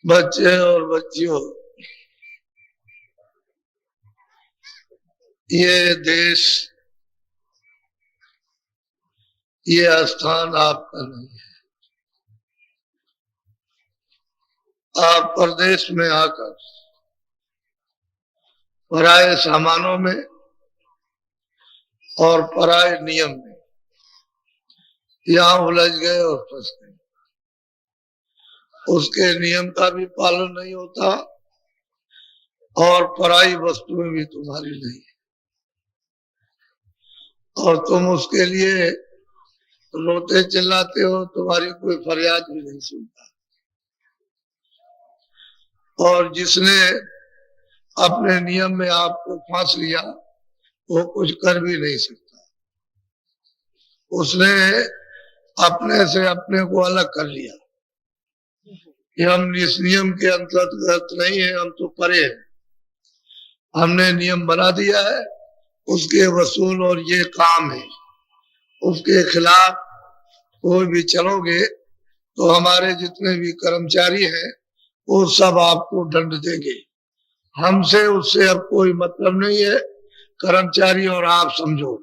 बच्चे और बच्चियों, ये देश, ये स्थान आपका नहीं है। आप परदेश में आकर पराये सामानों में और पराये नियम में यहाँ उलझ गए और फंस गए। उसके नियम का भी पालन नहीं होता और पराई वस्तुएं भी तुम्हारी नहीं है, और तुम उसके लिए रोते चिल्लाते हो, तुम्हारी कोई फरियाद भी नहीं सुनता। और जिसने अपने नियम में आपको फांस लिया वो कुछ कर भी नहीं सकता। उसने अपने से अपने को अलग कर लिया कि हम इस नियम के अंतर्गत नहीं है, हम तो परे हैं। हमने नियम बना दिया है, उसके वसूल और ये काम है। उसके खिलाफ कोई भी चलोगे तो हमारे जितने भी कर्मचारी हैं वो सब आपको दंड देंगे। हमसे उससे अब कोई मतलब नहीं है, कर्मचारी और आप समझो।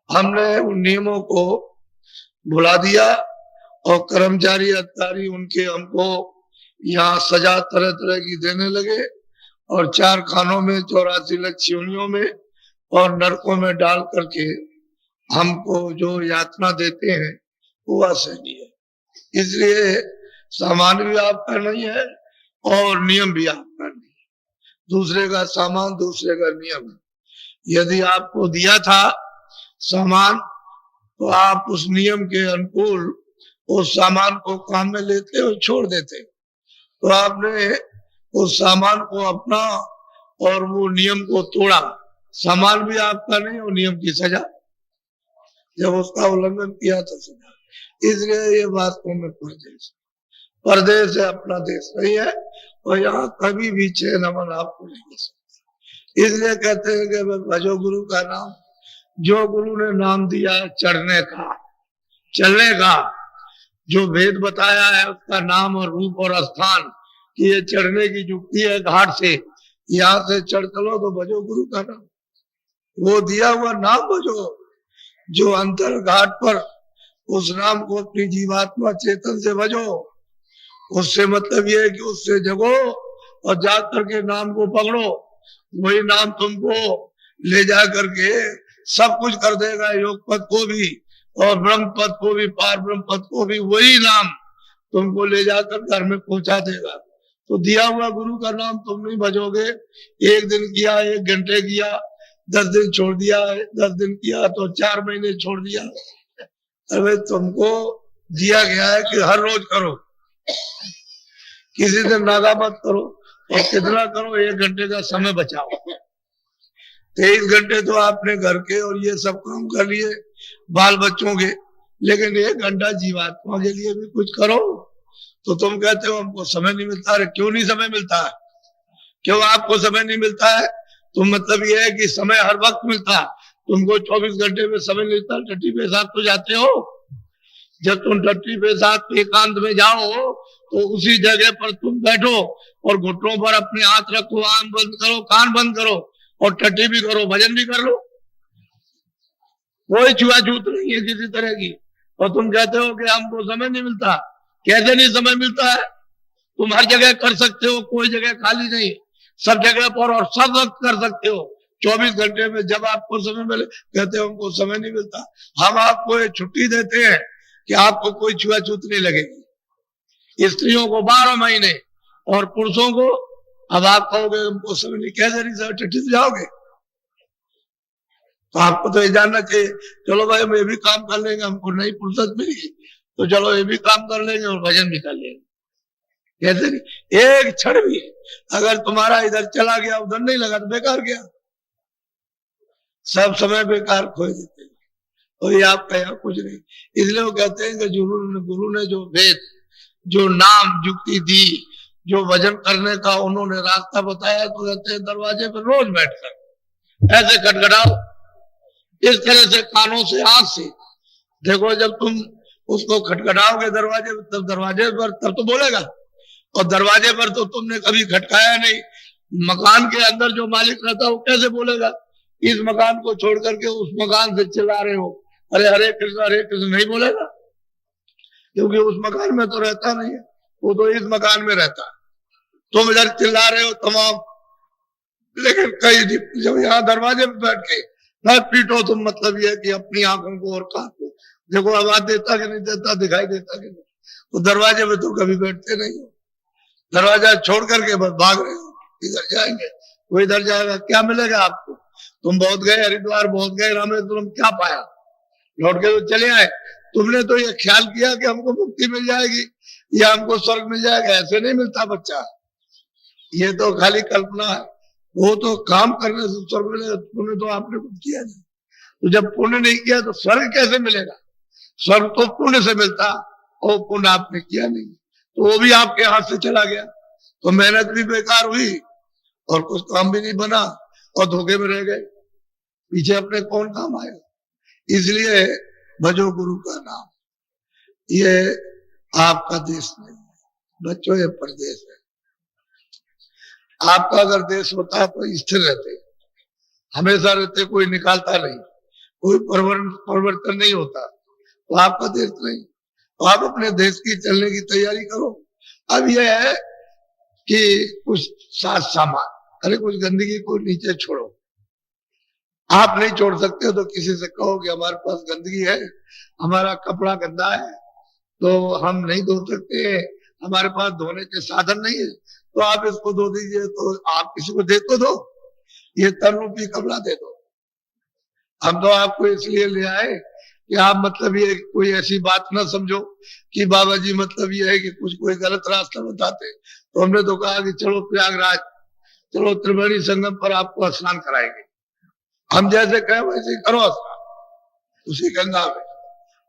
हमने उन नियमों को भुला दिया और कर्मचारी अधिकारी उनके हमको यहाँ सजा तरह तरह की देने लगे और 4 खानों में 84 लाख योनियों में और नरकों में डाल करके हमको जो यातना देते हैं वो असहनीय है। इसलिए सामान भी आपका नहीं है और नियम भी आपका नहीं है। दूसरे का सामान, दूसरे का नियम है। यदि आपको दिया था सामान तो आप उस नियम के अनुकूल उस सामान को काम में लेते और छोड़ देते। तो आपने उस सामान को अपना और वो नियम को तोड़ा। सामान भी आपका नहीं और नियम की सजा, जब उसका उल्लंघन किया तो सजा। इसलिए ये वास्तव में परदेश है, अपना देश नहीं है और यहाँ कभी भी चैन अमन आपको नहीं मिल सकता। इसलिए कहते हैं कि भजो गुरु का नाम। जो गुरु ने नाम दिया चढ़ने का, चलने का, जो भेद बताया है उसका नाम और रूप और स्थान, कि ये चढ़ने की जुक्ति है घाट से, यहाँ से चढ़ चलो तो भजो गुरु का नाम। वो दिया हुआ नाम भजो, जो अंतर घाट पर उस नाम को अपनी जीवात्मा चेतन से भजो। उससे मतलब ये है कि उससे जगो और जा करके नाम को पकड़ो। वही नाम तुमको ले जा करके सब कुछ कर देगा, योग पद को भी और ब्रह्म पद को भी, पार ब्रह्म पद को भी। वही नाम तुमको ले जाकर घर में पहुंचा देगा। तो दिया हुआ गुरु का नाम तुम नहीं भजोगे। 1 दिन किया, 1 घंटे किया, 10 दिन छोड़ दिया, 10 दिन किया तो 4 महीने छोड़ दिया। अरे तुमको दिया गया है कि हर रोज करो, किसी दिन नागा मत करो। और कितना करो, 1 घंटे का समय बचाओ। 23 घंटे तो आपने घर के और ये सब काम कर लिए बाल बच्चों के, लेकिन 1 घंटा जीवात्मा के लिए भी कुछ करो। तो तुम कहते हो हमको समय नहीं मिलता। अरे क्यों नहीं समय मिलता है? क्यों आपको समय नहीं मिलता है? तो मतलब ये है कि समय हर वक्त मिलता है। तुमको 24 घंटे में समय मिलता, टट्टी पेशाब तो जाते हो। जब तुम टट्टी पेशाब एकांत में जाओ तो उसी जगह पर तुम बैठो और घुटनों पर अपने हाथ रखो, आंख बंद करो, कान बंद करो और टट्टी भी करो, भजन भी कर लो। कोई छुआछूत नहीं है किसी तरह की। और तुम कहते हो कि हमको समय नहीं मिलता। कैसे नहीं समय मिलता है? तुम हर जगह कर सकते हो, कोई जगह खाली नहीं, सब जगह पर और सब वक्त कर सकते हो। 24 घंटे में जब आपको समय मिले, कहते हो हमको समय नहीं मिलता। हम आपको एक छुट्टी देते हैं कि आपको कोई छुआछूत नहीं लगेगी। स्त्रियों को 12 महीने और पुरुषों को, अब आप कहोगे हमको समय नहीं, कैसे नहीं समय, टट्टी से जाओगे? तो आपको तो ये जानना चाहिए, चलो भाई हम ये भी काम कर लेंगे, हमको नहीं फुर्सत मिली तो चलो ये भी काम कर लेंगे और भजन भी कर लेंगे। कैसे नहीं? एक क्षण भी अगर तुम्हारा इधर चला गया, उधर नहीं लगा तो बेकार गया। सब समय बेकार खोए देते हैं। और ये आपका यहाँ कुछ नहीं। इसलिए वो कहते हैं कि गुरु ने जो वेद, जो नाम जुक्ति दी, जो भजन करने का उन्होंने रास्ता बताया, तो कहते हैं दरवाजे पर रोज बैठकर ऐसे खटखटाओ, इस तरह से कानों से, आंख से देखो। जब तुम उसको खटखटाओगे दरवाजे, तब दरवाजे पर, तब तो बोलेगा। और दरवाजे पर तो तुमने कभी खटकाया नहीं। मकान के अंदर जो मालिक रहता है वो कैसे बोलेगा इस मकान को छोड़ करके उस मकान से चिल्ला रहे हो, अरे हरे कृष्ण नहीं बोलेगा, क्योंकि उस मकान में तो रहता नहीं है, वो तो इस मकान में रहता है। तुम इधर चिल्ला रहे हो तमाम, लेकिन कई जब यहाँ दरवाजे पे बैठ के ना पीटो तुम, मतलब ये है कि अपनी आंखों को और कान को देखो, आवाज देता कि नहीं देता, दिखाई देता कि नहीं। तो दरवाजे पे तो कभी बैठते नहीं हो, दरवाजा छोड़ करके बस भाग रहे हो, इधर जाएंगे वो इधर जाएगा, क्या मिलेगा आपको? तुम बहुत गए हरिद्वार, बहुत गए रामेश्वरम, क्या पाया? लौट के तो चले आए। तुमने तो ये ख्याल किया कि हमको मुक्ति मिल जाएगी या हमको स्वर्ग मिल जाएगा, ऐसे नहीं मिलता बच्चा, ये तो खाली कल्पना है। वो तो काम करने से स्वर्ग मिलेगा, पुण्य तो आपने कुछ किया नहीं, तो जब पुण्य नहीं किया तो स्वर्ग कैसे मिलेगा? स्वर्ग तो पुण्य से मिलता, और पुण्य आपने किया नहीं, तो वो भी आपके हाथ से चला गया, तो मेहनत भी बेकार हुई और कुछ काम भी नहीं बना और धोखे में रह गए, पीछे अपने कौन काम आया? इसलिए भजो गुरु का नाम। ये आपका देश नहीं है बच्चों, ये प्रदेश है। आपका अगर देश होता तो स्थिर रहते, हमेशा रहते, कोई निकालता नहीं, कोई परिवर्तन नहीं होता, तो आपका देश नहीं। तो आप अपने देश की चलने की तैयारी करो। अब यह है कि कुछ साथ सामान, अरे कुछ गंदगी को नीचे छोड़ो, आप नहीं छोड़ सकते हो तो किसी से कहो कि हमारे पास गंदगी है, हमारा कपड़ा गंदा है तो हम नहीं धो सकते, हमारे पास धोने के साधन नहीं है, तो आप इसको धो दीजिए, तो आप किसी को दे तो दो, ये तन रूपी कपड़ा दे दो। हम तो आपको इसलिए ले आए कि आप मतलब ये कोई ऐसी बात ना समझो कि बाबा जी मतलब ये है कि कुछ कोई गलत रास्ता बताते, तो हमने तो कहा कि चलो प्रयागराज, चलो त्रिवेणी संगम पर आपको स्नान कराएंगे, हम जैसे कहें वैसे करो स्नान उसी गंगा में,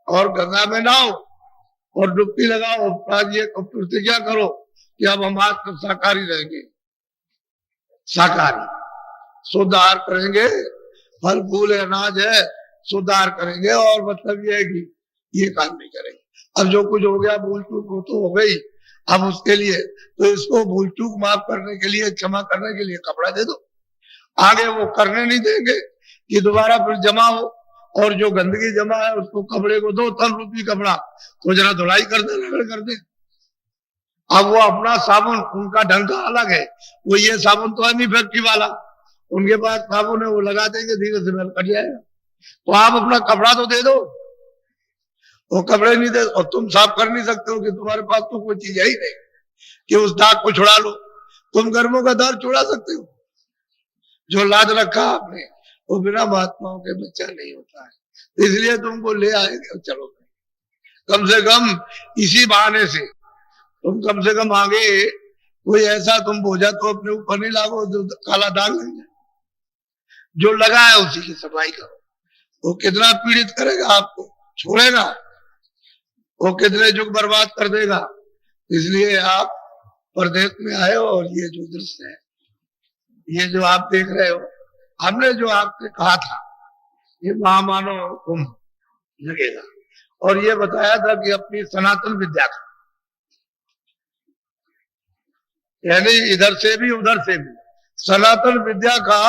और गंगा में नहाओ और डुबकी लगाओ, ये प्रतिज्ञा करो कि अब हम आज तक शाकाहारी रहेंगे, शाकाहारी शुद्ध आहार करेंगे, फल फूल अनाज है शुद्ध आहार करेंगे, और मतलब ये है कि ये काम नहीं करेंगे। अब जो कुछ हो गया भूल चूक हो तो हो गई, अब उसके लिए तो इसको भूल चूक माफ करने के लिए, क्षमा करने के लिए कपड़ा दे दो, आगे वो करने नहीं देंगे कि दोबारा फिर जमा हो, और जो गंदगी जमा है उसको कपड़े को दो तन रूपी कपड़ा, तो जरा धुलाई कर दे, रगड़ कर दे। अब वो अपना साबुन, उनका ढंग का अलग है, वो ये साबुन तो है नहीं फैक्ट्री वाला, उनके पास साबुन है, वो लगा देंगे, धीरे से मेल कट जाएगा। तो आप अपना कपड़ा तो दे दो, वो कपड़े नहीं दे, और तुम साफ कर नहीं सकते हो कि तुम्हारे पास तो कोई चीज है ही नहीं कि उस दाग को छुड़ा लो। तुम कर्मों का दाग छुड़ा सकते हो? जो लाद रखा आपने वो बिना महात्माओं के बच्चा नहीं होता है, इसलिए तुमको ले आएंगे। चलो कम से कम इसी बहाने से तुम कम से कम आगे कोई ऐसा तुम बोझा तो अपने ऊपर नहीं लागो जो काला दाग लग जाए, जो लगा है उसी की सफाई करो। वो कितना पीड़ित करेगा आपको, छोड़ेगा, वो कितने युग बर्बाद कर देगा। इसलिए आप परदेश में आए हो, और ये जो दृश्य है, ये जो आप देख रहे हो, हमने जो आपसे कहा था ये महामानव कुंभ लगेगा, और ये बताया था कि अपनी सनातन विद्या का, यानी इधर से भी उधर से भी सनातन विद्या का,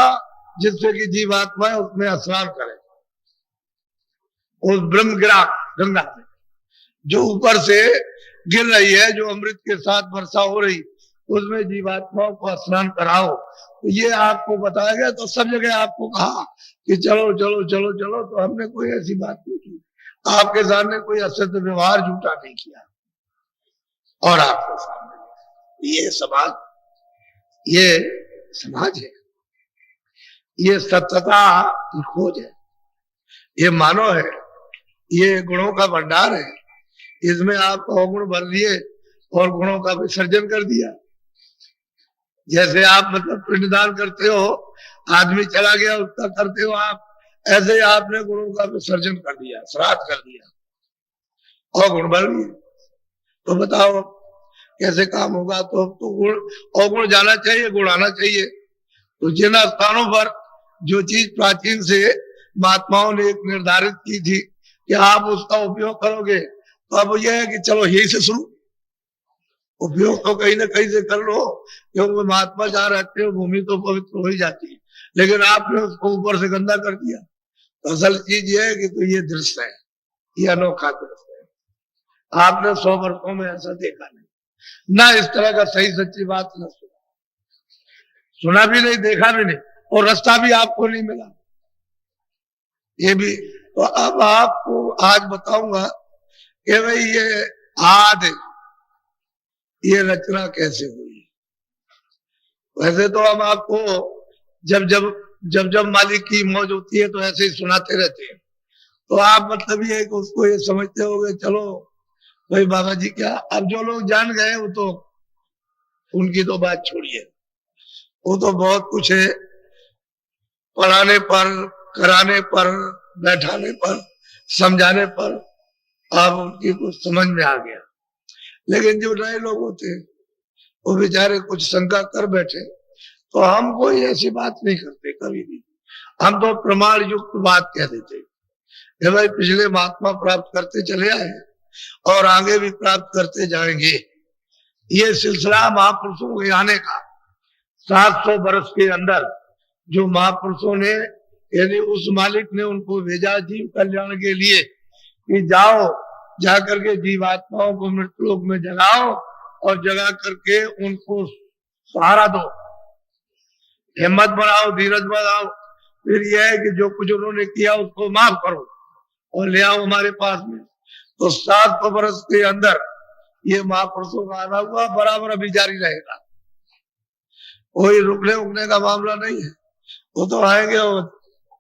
जिससे कि जीवात्मा उसमें स्नान करे, उस ब्रह्म गिरा गंगा में जो ऊपर से गिर रही है, जो अमृत के साथ वर्षा हो रही, उसमें जीवात्माओं को स्नान कराओ। तो ये आपको बताया गया, तो सब जगह आपको कहा कि चलो चलो चलो चलो, तो हमने कोई ऐसी बात नहीं की, आपके सामने कोई असत्य व्यवहार झूठा नहीं किया, और आपके सामने ये समाज है, ये सत्यता की खोज है, ये मानव है, ये गुणों का भंडार है, इसमें आप अवगुण भर दिए और गुणों का विसर्जन कर दिया। जैसे आप मतलब पिंडदान करते हो, आदमी चला गया उसका करते हो आप, ऐसे ही आपने गुणों का विसर्जन कर दिया, श्राद्ध कर दिया और गुण भर दिए। तो बताओ कैसे काम होगा? तो गुण और गुण जाना चाहिए, गुण आना चाहिए। तो जिन स्थानों पर जो चीज प्राचीन से महात्माओं ने एक निर्धारित की थी कि आप उसका उपयोग करोगे, तो अब यह है कि चलो यही से शुरू, उपयोग तो कहीं ना कहीं से कर लो, क्योंकि महात्मा जहाँ रहते हो भूमि तो पवित्र हो ही जाती है, लेकिन आपने उसको ऊपर से गंदा कर दिया। तो असल चीज ये है कि तो ये दृश्य है, ये अनोखा दृश्य है। आपने 100 वर्षों में ऐसा देखा नहीं, ना इस तरह का सही सच्ची बात न सुना भी नहीं, देखा भी नहीं, और रास्ता भी आपको नहीं मिला। ये भी तो अब आपको आज बताऊंगा कि भाई ये आद ये रचना कैसे हुई। वैसे तो हम आपको जब जब जब जब मालिक की मौज होती है तो ऐसे ही सुनाते रहते हैं, तो आप मतलब ये कि उसको ये समझते होगे चलो भाई बाबा जी क्या। अब जो लोग जान गए वो तो उनकी तो बात छोड़िए, वो तो बहुत कुछ है, पढ़ाने पर, कराने पर, बैठाने पर, समझाने पर आप उनकी कुछ समझ में आ गया। लेकिन जो नए लोग होते हैं वो बेचारे कुछ शंका कर बैठे, तो हम कोई ऐसी बात नहीं करते कभी भी। हम तो प्रमाण युक्त बात कह देते कि भाई पिछले महात्मा प्राप्त करते चले आए और आगे भी प्राप्त करते जाएंगे। ये सिलसिला महापुरुषों के आने का 700 वर्ष के अंदर जो महापुरुषों ने, यानी उस मालिक ने उनको भेजा जीव कल्याण के लिए कि जाओ जाकर के जीवात्माओं को मृत्युलोक में जगाओ और जगा करके उनको सहारा दो, हिम्मत बढ़ाओ, धीरज बढ़ाओ, फिर यह है कि जो कुछ उन्होंने किया उसको माफ करो और ले आओ हमारे पास में। तो 700 वर्ष के अंदर ये महापुरुषों का आना हुआ, बराबर अभी जारी रहेगा, कोई रुकने उकने का मामला नहीं है। वो तो आएंगे और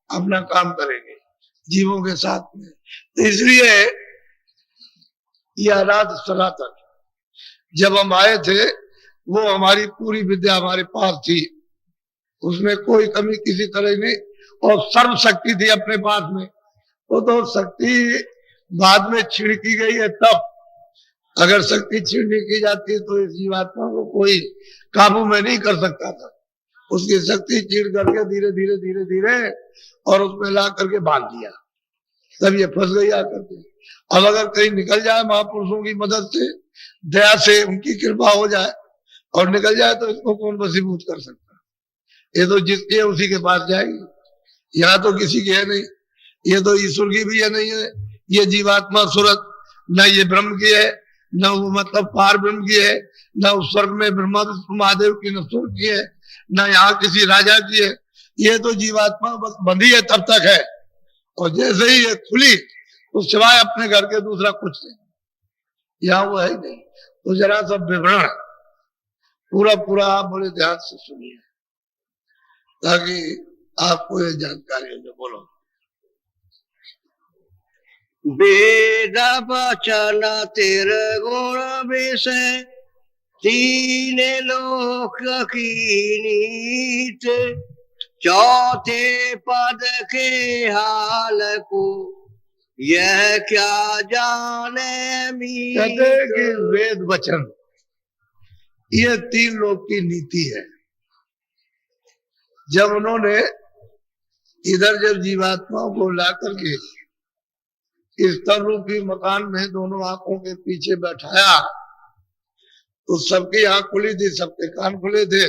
अपना काम करेंगे जीवों के साथ में। तो इसलिए ये अनाथ सनातन जब हम आए थे वो हमारी पूरी विद्या हमारे पास थी, उसमें कोई कमी किसी तरह नहीं, और सर्व शक्ति थी अपने पास में। वो तो शक्ति बाद में छीण की गई है, तब अगर शक्ति छीणनी की जाती है तो इस जीवात्मा को कोई काबू में नहीं कर सकता था। उसकी शक्ति छीण करके धीरे धीरे धीरे धीरे और उसमें ला करके बांध दिया, तब ये फंस गई आकर के। अब अगर कहीं निकल जाए महापुरुषों की मदद से, दया से, उनकी कृपा हो जाए और निकल जाए तो इसको कौन वसीभूत कर सकता है। ये तो जिसकी है उसी के पास जाएगी, यहाँ तो किसी की है नहीं। ये तो ईश्वर की भी है नहीं है, ये जीवात्मा सूरत न ये ब्रह्म की है, न वो मतलब पार ब्रह्म की है, न उस स्वर्ग में ब्रह्मा विष्णु महादेव की, न स्वर्ग की है, न यहाँ किसी राजा की है। ये तो जीवात्मा बस बंधी है तब तक है, और जैसे ही ये खुली तो सिवाय अपने घर के दूसरा कुछ नहीं, यहाँ वो है ही नहीं। तो जरा सब विवरण पूरा पूरा आप बड़े ध्यान से सुनिए ताकि आपको ये जानकारी हो। बोलो। वेद वचन तिर गुण विषय तीन लोक की नीत, चौथे पद के हाल को यह क्या जाने मीत। कहते हैं कि वेद वचन ये 3 लोक की नीति है। जब उन्होंने इधर जब जीवात्माओं को ला करके इस तन रूपी मकान में दोनों आंखों के पीछे बैठाया तो सबकी आंख खुली थी, सबके कान खुले थे,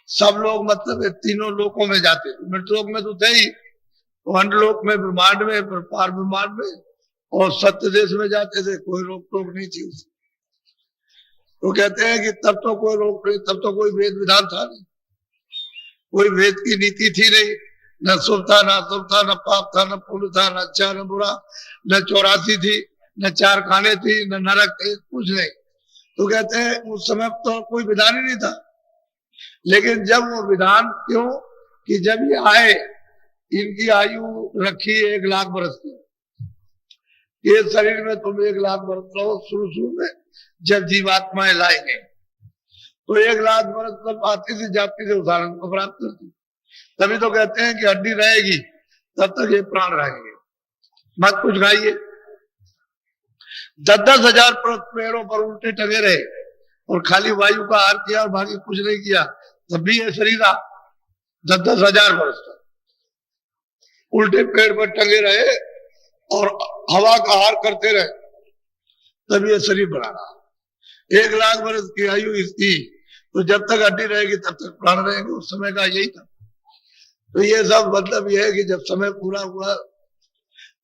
सब लोग मतलब तीनों लोकों में जाते थे। मृतलोक में तो थे ही, तो अंडलोक में, ब्रह्मांड में, पार ब्रह्मांड में और सत्य देश में जाते थे, कोई रोक टोक नहीं थी उसकी। तो कहते हैं कि तब तो कोई रोक नहीं, तब तो कोई वेद विधान था नहीं, कोई वेद की नीति थी नहीं, न शुभ था न अशुभ था, न पाप था न पुण्य था, न अच्छा न बुरा, न 84 थी, न 4 खाने थी, न नरक थे, कुछ नहीं। तो कहते हैं उस समय तो कोई विधान ही नहीं था। लेकिन जब वो विधान, क्यों कि जब ये आए, इनकी आयु रखी 1 लाख बरस की, ये शरीर में तुम 1 लाख बरस रहो शुरू में, जब जीवात्माएं लाएंगे तो 1 लाख बरस तब आती से जाती से उदाहरण को प्राप्त करती। तभी तो कहते हैं कि हड्डी रहेगी तब तक ये प्राण रहेंगे, मत कुछ खाइए। 10-10 हजार पेड़ों पर उल्टे टंगे रहे और खाली वायु का आहार किया और बाकी कुछ नहीं किया, तब भी ये शरीर 10-10 हजार वर्ष तक उल्टे पेड़ पर टंगे रहे और हवा का आहार करते रहे, तब ये शरीर बना रहा। 1 लाख वर्ष की आयु इसकी, तो जब तक हड्डी रहेगी तब तक प्राण रहेंगे। उस समय का यही था। तो ये सब मतलब ये है कि जब समय पूरा हुआ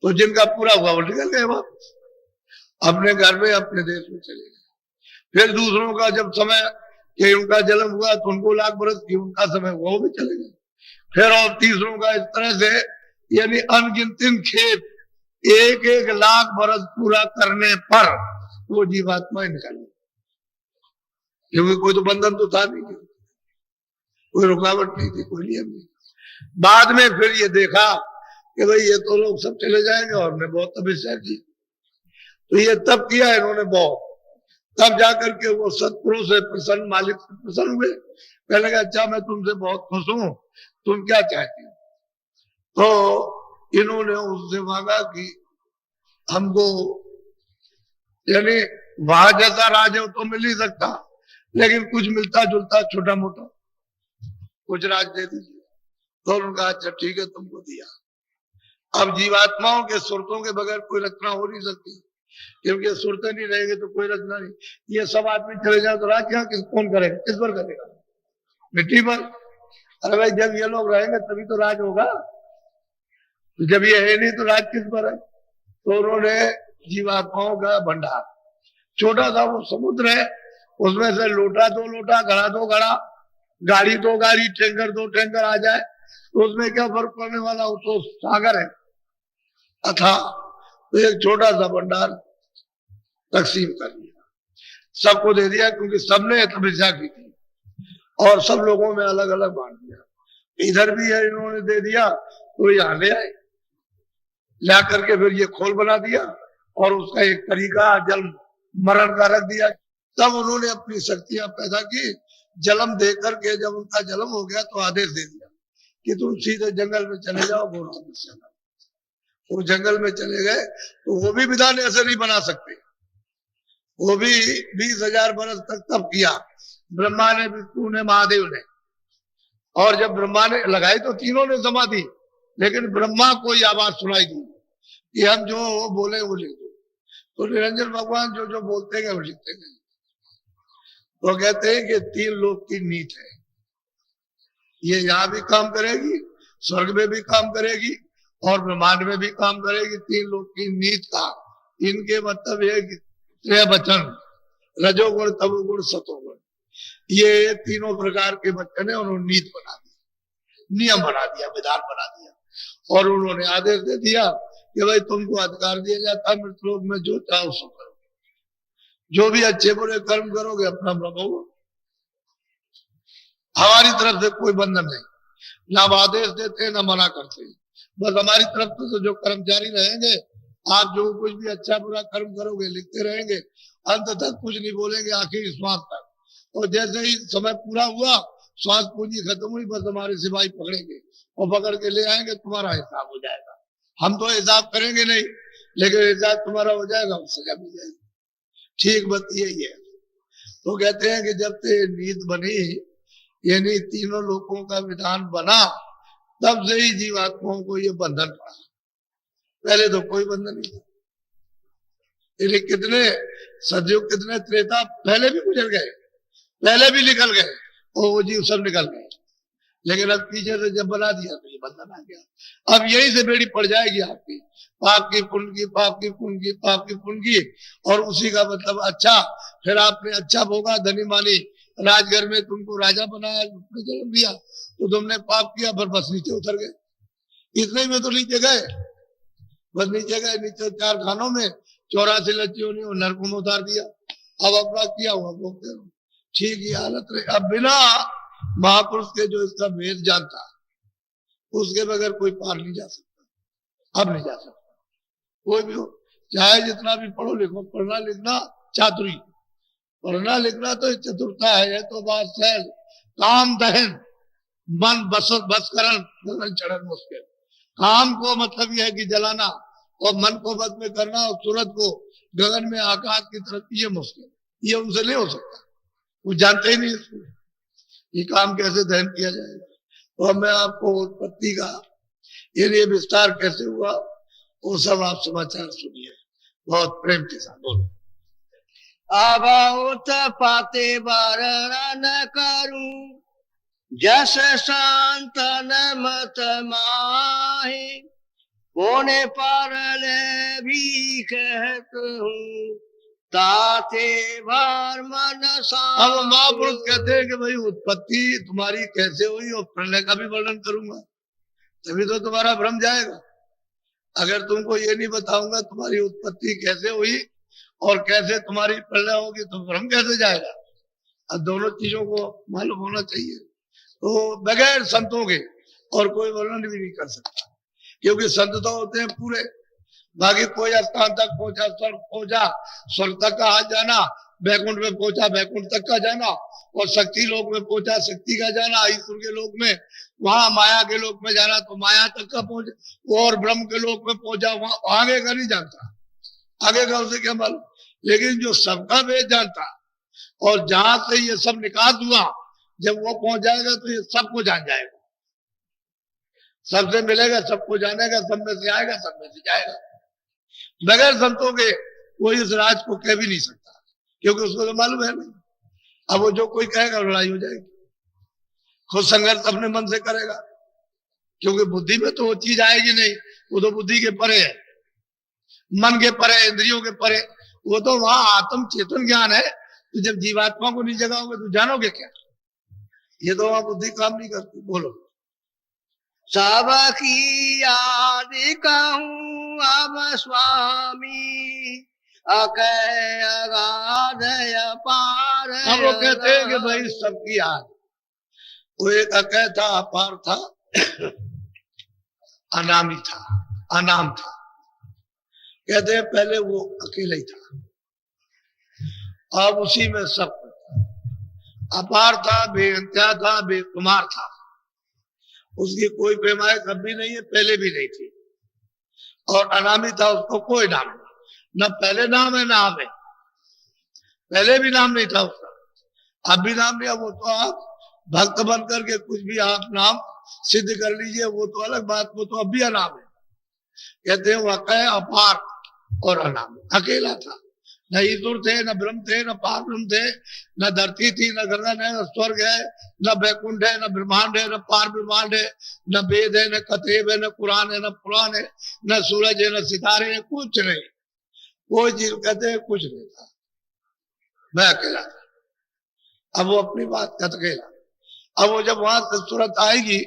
तो जिनका पूरा हुआ वो निकल गए वापस अपने घर में, अपने देश में चले गए। फिर दूसरों का जब समय कि उनका जन्म हुआ तो उनको लाख बरस की उनका समय हुआ, वो भी चले गए। फिर और तीसरों का इस तरह से, यानी अनगिनत खेप 1-1 लाख बरस पूरा करने पर वो जीवात्मा निकल गई, क्योंकि कोई तो बंधन तो था नहीं, कोई रुकावट नहीं थी, कोई नियम नहीं। बाद में फिर ये देखा कि भाई ये तो लोग सब चले जाएंगे और हमने बहुत तपस्या की, तो ये तब किया इन्होंने बहुत, तब जाकर के वो सतपुरुष से प्रसन्न, मालिक से प्रसन्न हुए। कहने लगा अच्छा मैं तुमसे बहुत खुश हूं, तुम क्या चाहती हो? तो इन्होंने उससे मांगा कि हमको, यानी वहां जैसा राज हो तो मिल ही सकता, लेकिन कुछ मिलता जुलता छोटा मोटा कुछ राज दे दीजिए। तो उनका अच्छा ठीक है तुमको दिया। अब जीवात्माओं के सुरतों के बगैर कोई रचना हो नहीं सकती, क्योंकि सुरतें नहीं रहेंगे तो कोई रचना नहीं। ये सब आदमी चले जाए तो राज क्या कौन करेगा, किस पर करेगा? मिट्टी पर। अरे भाई जब ये लोग रहेंगे तभी तो राज होगा, तो जब ये है नहीं तो राज किस पर है? तो उन्होंने जीवात्माओं का भंडार, छोटा सा वो समुद्र है, उसमें से लोटा 2 लोटा, घड़ा 2 घड़ा, गाड़ी 2 गाड़ी, टैंकर 2 टैंकर आ जाए तो उसमें क्या फर्क पड़ने वाला, वो तो सागर है अथा। तो एक छोटा सा भंडार तकसीम कर दिया, सबको दे दिया, क्योंकि सबने तपस्या की थी और सब लोगों में अलग अलग बांट दिया। इधर भी है इन्होंने दे दिया, तो यहाँ ले आए, ला करके फिर ये खोल बना दिया और उसका एक तरीका जल मरण का रख दिया। तब उन्होंने अपनी शक्तियां पैदा की, जन्म दे करके जब उनका जन्म हो गया तो आदेश दे दिया कि तुम सीधे जंगल में चले जाओ, वो जंगल में चले गए। तो वो भी विधान ऐसे नहीं बना सकते, वो भी 20,000 बरस तक तब किया, ब्रह्मा ने, विष्णु ने, महादेव ने। और जब ब्रह्मा ने लगाई तो तीनों ने समाधि, लेकिन ब्रह्मा को ये आवाज सुनाई दी कि हम जो बोले वो लिख दो। तो निरंजन भगवान जो जो बोलते गए वो लिखते गए। वो कहते हैं कि 3 लोक की नीत है, ये यहाँ भी काम करेगी, स्वर्ग में भी काम करेगी और ब्रह्मांड में भी काम करेगी। 3 लोक की नीत का इनके मतलब ये त्रय वचन, रजोगुण, तमोगुण, सतोगुण, ये तीनों प्रकार के वचन है, उन्होंने नीत बना दी, नियम बना दिया, विधान बना दिया। और उन्होंने आदेश दे दिया कि भाई तुमको अधिकार दिया जाता है मृतलोक में जो चाहो सो करो, जो भी अच्छे बुरे कर्म करोगे अपना भोगो, हमारी तरफ से कोई बंधन नहीं, ना आदेश देते ना मना करते, बस हमारी तरफ से जो कर्मचारी रहेंगे, आप जो कुछ भी अच्छा बुरा कर्म करोगे लिखते रहेंगे, अंत तक कुछ नहीं बोलेंगे, आखिर श्वास तक। और जैसे ही समय पूरा हुआ, श्वास पूंजी खत्म हुई, बस हमारे सिपाही पकड़ेंगे और पकड़ के ले आएंगे, तुम्हारा हिसाब हो जाएगा। हम तो हिसाब करेंगे नहीं, लेकिन हिसाब तुम्हारा हो जाएगा, सजा मिल जाएगी। ठीक बात यही है। तो कहते हैं कि जब से नीत बनी, यानी तीनों लोगों का विधान बना, तब से ही जीवात्माओं को ये बंधन पड़ा। पहले तो कोई बंधन नहीं था। यानी कितने सतयुग, कितने त्रेता पहले भी गुजर गए, पहले भी निकल गए और वो जीव सब निकल गए, लेकिन अब पीछे से जब बना दिया तो ये बंधन आ गया। अब यही से बेड़ी पड़ जाएगी आपकी, पाप की पुण्य की, पाप की पुण्य की, पाप की पुण्य की, और उसी का मतलब अच्छा। फिर आपने अच्छा भोगा, धनी मानी, राजघर में तुमको राजा बनाया, जन्म दिया, तो तुमने पाप किया, फिर बस नीचे उतर गए। इतने में तो नीचे गए, बस नीचे गए, नीचे 4 खानों में 84 लच्चियों ने नरक में उतार दिया। अब अपना किया हुआ भोगते रहो, ठीक ही हालत रहे। अब बिना महापुरुष के जो इसका भेद जानता, उसके बगैर कोई पार नहीं जा सकता, अब नहीं जा सकता कोई भी हो, चाहे जितना भी पढ़ो लिखो। पढ़ना लिखना चातुरी, पढ़ना लिखना तो चतुरता है, तो बात सहल, काम दहन, मन बसकरण चढ़न मुश्किल। काम को मतलब यह है कि जलाना, और मन को बस में करना, और सूरत को गगन में आकाश की तरफ, ये मुश्किल, ये उनसे नहीं हो सकता, वो जानते ही नहीं इसको, ये काम कैसे दहन किया जाएगा। और मैं आपको उत्पत्ति का ये विस्तार कैसे हुआ वो सब आप समाचार सुनिए बहुत प्रेम के साथ। बोलो। अब उत पाते वर्णन करूं जस शांतन मत माहे कोने पारले भी कहत हूँ ताते भर मन अब महापुरुष कहते हैं कि भाई उत्पत्ति तुम्हारी कैसे हुई और प्रलय का भी वर्णन करूंगा, तभी तो तुम्हारा भ्रम जाएगा। अगर तुमको ये नहीं बताऊंगा तुम्हारी उत्पत्ति कैसे हुई और कैसे तुम्हारी प्रलय होगी तो भ्रम कैसे जाएगा। अब दोनों चीजों को मालूम होना चाहिए। तो बगैर संतों के और कोई वर्णन भी नहीं कर सकता, क्योंकि संत तो होते हैं पूरे। बाकी कोई स्थान तक पहुंचा, स्वर्ग पहुंचा, स्वर्ग तक का हाथ जाना, बैकुंठ में पहुंचा, बैकुंठ तक का जाना, और शक्ति लोक में पहुंचा, शक्ति का जाना, ईश्वर के लोक में, वहां माया के लोक में जाना तो माया तक का पहुंचा, और ब्रह्म के लोक में पहुंचा, वहां आगे का नहीं जानता, आगे का उसे क्या मालूम। लेकिन जो सबका वेद जानता और जहां से ये सब निकाल हुआ, जब वो पहुंच जाएगा तो ये सबको जान जाएगा, सबसे मिलेगा, सबको जानेगा, सब में से आएगा, सब में से जाएगा। बगैर संतों के कोई इस राज को कह भी नहीं सकता, क्योंकि उसको तो मालूम है नहीं। अब वो जो कोई कहेगा लड़ाई हो जाएगी, खुद संघर्ष अपने मन से करेगा, क्योंकि बुद्धि में तो वो चीज आएगी नहीं, वो तो बुद्धि के परे है, मन के परे, इंद्रियों के परे। वो तो वहां आत्म चेतन ज्ञान है। तो जब जीवात्मा को नहीं जगाओगे तो जानोगे क्या। ये तो वहां बुद्धि काम नहीं करती। बोलो। सब की याद कहूँ अब स्वामी अकय अगाध अपार। अब वो कहते हैं कि भाई सबकी याद, वो एक अकय था, अपार था, अनामी था, अनाम था। कहते हैं पहले वो अकेला ही था, अब उसी में सब अपार था, बेअंत्या था, बेकुमार था, उसकी कोई पैमाइश कभी नहीं है, पहले भी नहीं थी। और अनामी था, उसको कोई नाम नहीं, न पहले नाम है ना अब है, पहले भी नाम नहीं था उसका, अब भी नाम नहीं है। वो तो आप भक्त बन करके कुछ भी आप नाम सिद्ध कर लीजिए, वो तो अलग बात, वो तो अब भी अनाम है। कहते हैं वह अपार और अनाम, अकेला था, न ईश्वर थे, न ब्रह्म थे, न पार ब्रह्म थे, न धरती थी, न गगन है, न स्वर्ग है, न बैकुंठ है, न ब्रह्मांड है, न पार ब्रह्मांड है, न वेद है, न कतेब है, न कुरान है, न पुराण है, न सूरज है, न सितारे है, कुछ नहीं, कोई चीज कहते हैं कुछ नहीं था, मैं अकेला था। अब वो अपनी बात कहते अकेला। अब वो जब वहां सूरत आएगी,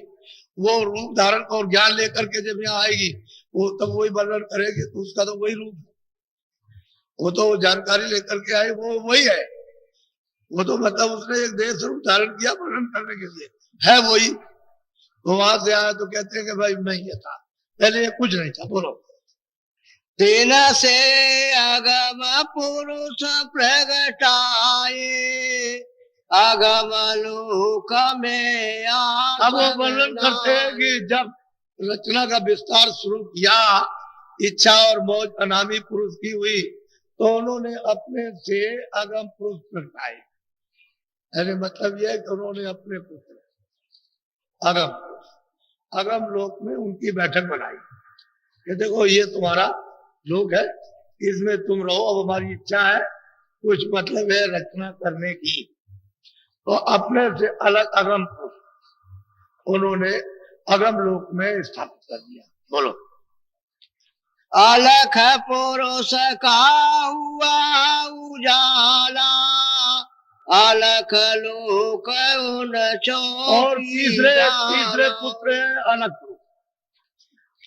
वो रूप धारण और ज्ञान लेकर के जब यहाँ आएगी, वो तब वही वर्णन करेगी, तो उसका तो वही रूप है, वो तो जानकारी लेकर के आई, वो वही है, वो तो मतलब उसने एक देह स्वरूप धारण किया वर्णन करने के लिए, है वही। तो वहां से आया तो कहते हैं कि भाई मैं ये था, पहले ये कुछ नहीं था। बोलो। तेन से अगम पुरुष प्रगटाए अगम लोक में अब वो वर्णन करते हैं कि जब रचना का विस्तार शुरू किया, इच्छा और मौज अनामी पुरुष की हुई, तो उन्होंने अपने से अगम पुरुष प्रगटाए। यानी मतलब यह है कि उन्होंने अपने पुत्र अगम लोक में उनकी बैठक बनाई कि देखो ये तुम्हारा लोक है, इसमें तुम रहो, अब हमारी इच्छा है, कुछ मतलब है रचना करने की। तो अपने से अलग अगम पुरुष उन्होंने अगम लोक में स्थापित कर दिया। बोलो। अलख पुरुष का हुआ उजाला अलख लोक उन और तीसरे पुत्र हैं अलग पुरुष,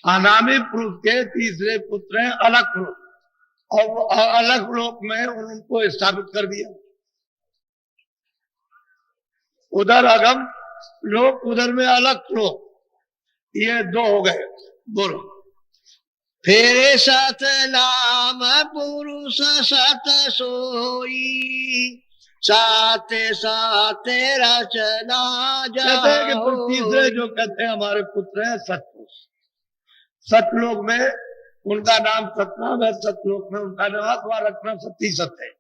अनामी पुरुष के तीसरे पुत्र हैं अलग पुरुष, और वो अलग लोक में उनको स्थापित कर दिया। उधर अगम लोक, उधर में अलग लोक, ये दो हो गए। बोलो। फिर सत नाम पुरुष सत सोई सात सात रचना कहते हैं कि तीसरे जो कहते हैं हमारे पुत्र हैं सतपुरुष, सतलोक में उनका नाम सतनाम है, सतलोक में उनका नाम, वहां रखना सती सत्य है,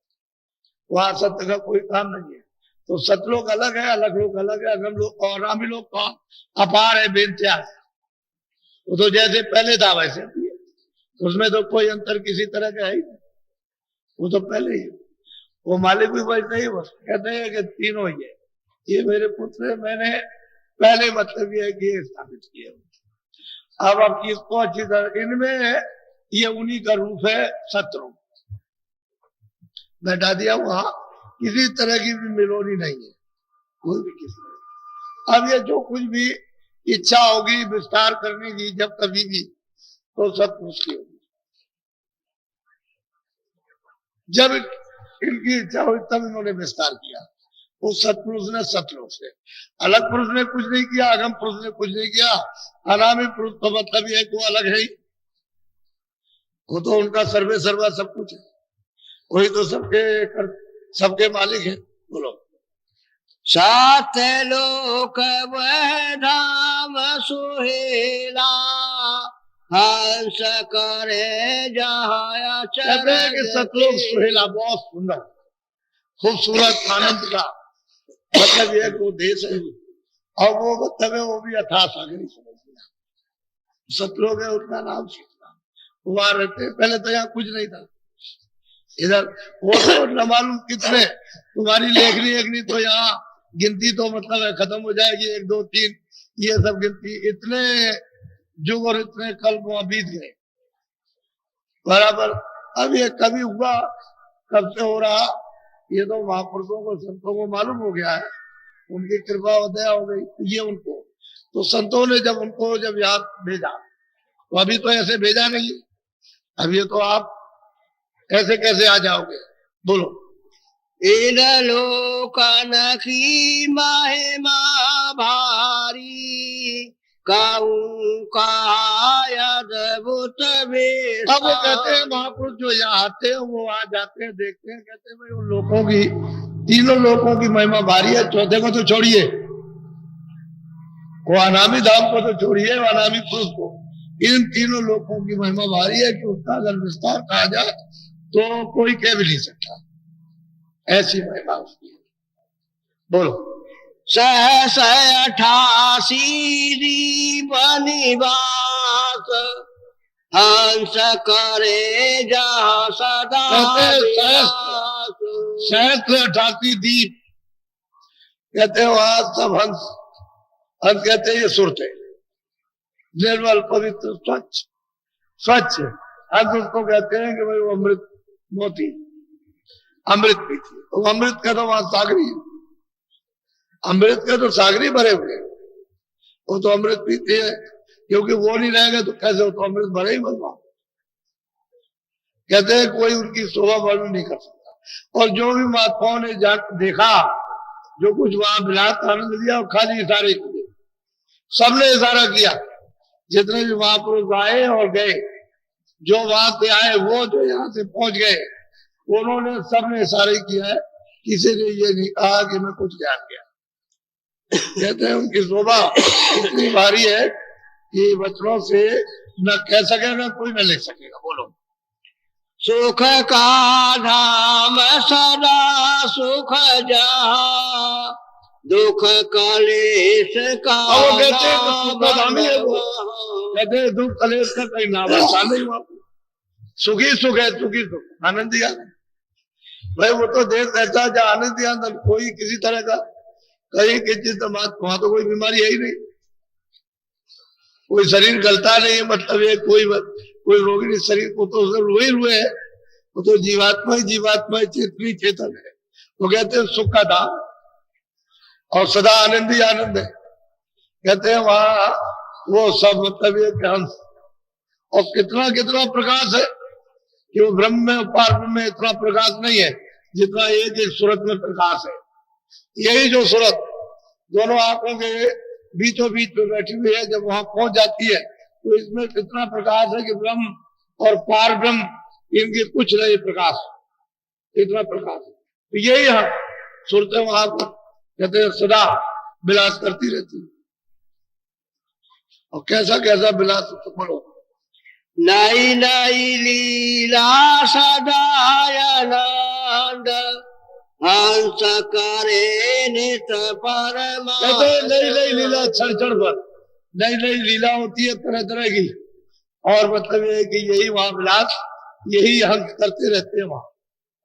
वहां सत्य का कोई काम नहीं है। तो सतलोक अलग है, अलग लोक अलग है, अगम लोक और अनामी लोक का अपार है, बेंत्या है, वो तो जैसे पहले था वैसे है, उसमें तो कोई अंतर किसी तरह का है ही नहीं, वो तो पहले ही। वो मालिक भी वैसे ही बस कहते हैं कि तीनों ही है, ये मेरे पुत्र है, मैंने पहले मतलब ये है कि ये स्थापित किए। अब आप इसको अच्छी तरह, इनमें ये उन्हीं का रूप है शत्रु, बैठा दिया वहां, किसी तरह की भी मिलोनी नहीं है कोई भी किसी। अब ये जो कुछ भी इच्छा होगी विस्तार करने की जब कभी भी, तो सब उसकी होगी। जब इनकी इच्छा हुई तब इन्होंने विस्तार किया। उस सतपुरुष ने सतलोक से, अलग पुरुष ने कुछ नहीं किया, आगम पुरुष ने कुछ नहीं किया। अनामी पुरुष तो मतलब ये को अलग है ही, वो तो उनका सर्वे सर्वा सब कुछ है, वही तो सबके मालिक है। बोलो। सात लोक वह धाम सुहेला, हंस करे जहाँ कहते हैं कि सतलोक सुहेला बहुत सुंदर खूबसूरत आनंद का मतलब ये को देश है, और वो मतलब है वो भी अथाह सागरी समझ लिया। सतलोक है उनका नाम सीखना, वहां रहते पहले तो यहाँ कुछ नहीं था इधर, वो तो न मालूम कितने, तुम्हारी लेखनी लेखनी तो यहाँ गिनती तो मतलब है खत्म हो जाएगी, 1 2 3 ये सब गिनती, इतने युग और इतने कल वहां बीत गए बराबर। अब ये कभी हुआ, कब से हो रहा, ये तो महापुरुषों को संतों को मालूम हो गया है, उनकी कृपा दया हो गई ये उनको। तो संतों ने जब यहाँ भेजा, तो अभी तो ऐसे भेजा नहीं, अब ये तो आप ऐसे कैसे आ जाओगे। बोलो। इन लोकन की महिमा भारी, कहूँ का अद्भुत विस्तार। अब वो कहते हैं महापुरुष जो यहाँ आते हैं वो आ जाते हैं, देखते हैं, कहते हैं भाई उन लोगों की, तीनों लोगों की महिमा भारी है, चौथे को तो छोड़िए, वो अनामी धाम को तो छोड़िए, अनामी पुरुष को, इन तीनों लोगों की महिमा भारी है कि उसका अगर विस्तार कहा जाए तो कोई कह भी नहीं सकता, ऐसी महिमा उसकी है। बोलो। 88 दीप निवास, हंस करे जहाँ सदा सहस्त्र 88 दीप, कहते हैं वहां सब हंस, हंस कहते हैं ये सुरत है, निर्मल पवित्र स्वच्छ हंस उसको कहते हैं कि भाई वो अमृत मोती अमृत पीती, तो अमृत का तो वहां सागरी है, अमृत के तो सागरी भरे हुए, वो तो अमृत पीती है, क्योंकि वो नहीं रहेगा तो कैसे, वो तो अमृत भरे ही बनवा। कहते हैं कोई उनकी शोभा वर्णन नहीं कर सकता। और जो भी महात्माओं ने देखा, जो कुछ वहां विलास आनंद लिया, और खाली इशारे किए, सबने इशारा किया, जितने भी महापुरुष आए और गए, जो वहां से आए वो जो यहाँ से पहुंच गए, उन्होंने सबने इशारे किया है, किसी ने ये नहीं कहा कि मैं कुछ ज्ञान गया। कहते हैं उनकी शोभा इतनी भारी है कि वचनों से न कह सकेगा कोई, न लिख सकेगा। बोलो। सुख का धाम सदा सुख जहाँ, दुख कलेश का कहते हैं दुख कलेश का कहीं नाम नहीं हुआ, सुखी सुख है, सुखी सुख, आनंद आनंद। भाई वो तो देश ऐसा जहाँ आनंद आनंद, कोई किसी तरह का कहीं किसी वहां तो कोई बीमारी है ही नहीं, कोई शरीर गलता नहीं है, मतलब ये कोई रोगी नहीं, शरीर को तो रोए हुए है, वो तो जीवात्मा ही चेतनी चेतन है। वो कहते हैं सुख का धाम और सदा आनंद ही आनंद है। कहते हैं वहां वो सब मतलब ये हंस, और कितना कितना प्रकाश है कि वो ब्रह्म में पार ब्रह्म में इतना प्रकाश नहीं है जितना एक एक सूरत में प्रकाश है। यही जो सूरत दोनों आंखों के बीचों बीच में बैठी हुई है, जब वहां पहुंच जाती है तो इसमें इतना प्रकाश है कि ब्रह्म और पार ब्रह्म इनके कुछ नहीं प्रकाश, इतना प्रकाश है। तो यही है सूरतें वहां पर कहते हैं सदा विलास करती रहती है। और कैसा कैसा विलास तो बोलो। नई नई लीला सदा आनंद, हंस करे नित परमानंद। नई नई लीला क्षण क्षण पर नई नई लीला होती है तरह तरह की, और मतलब ये है कि यही वहां विलास, यही हंस करते रहते हैं वहां,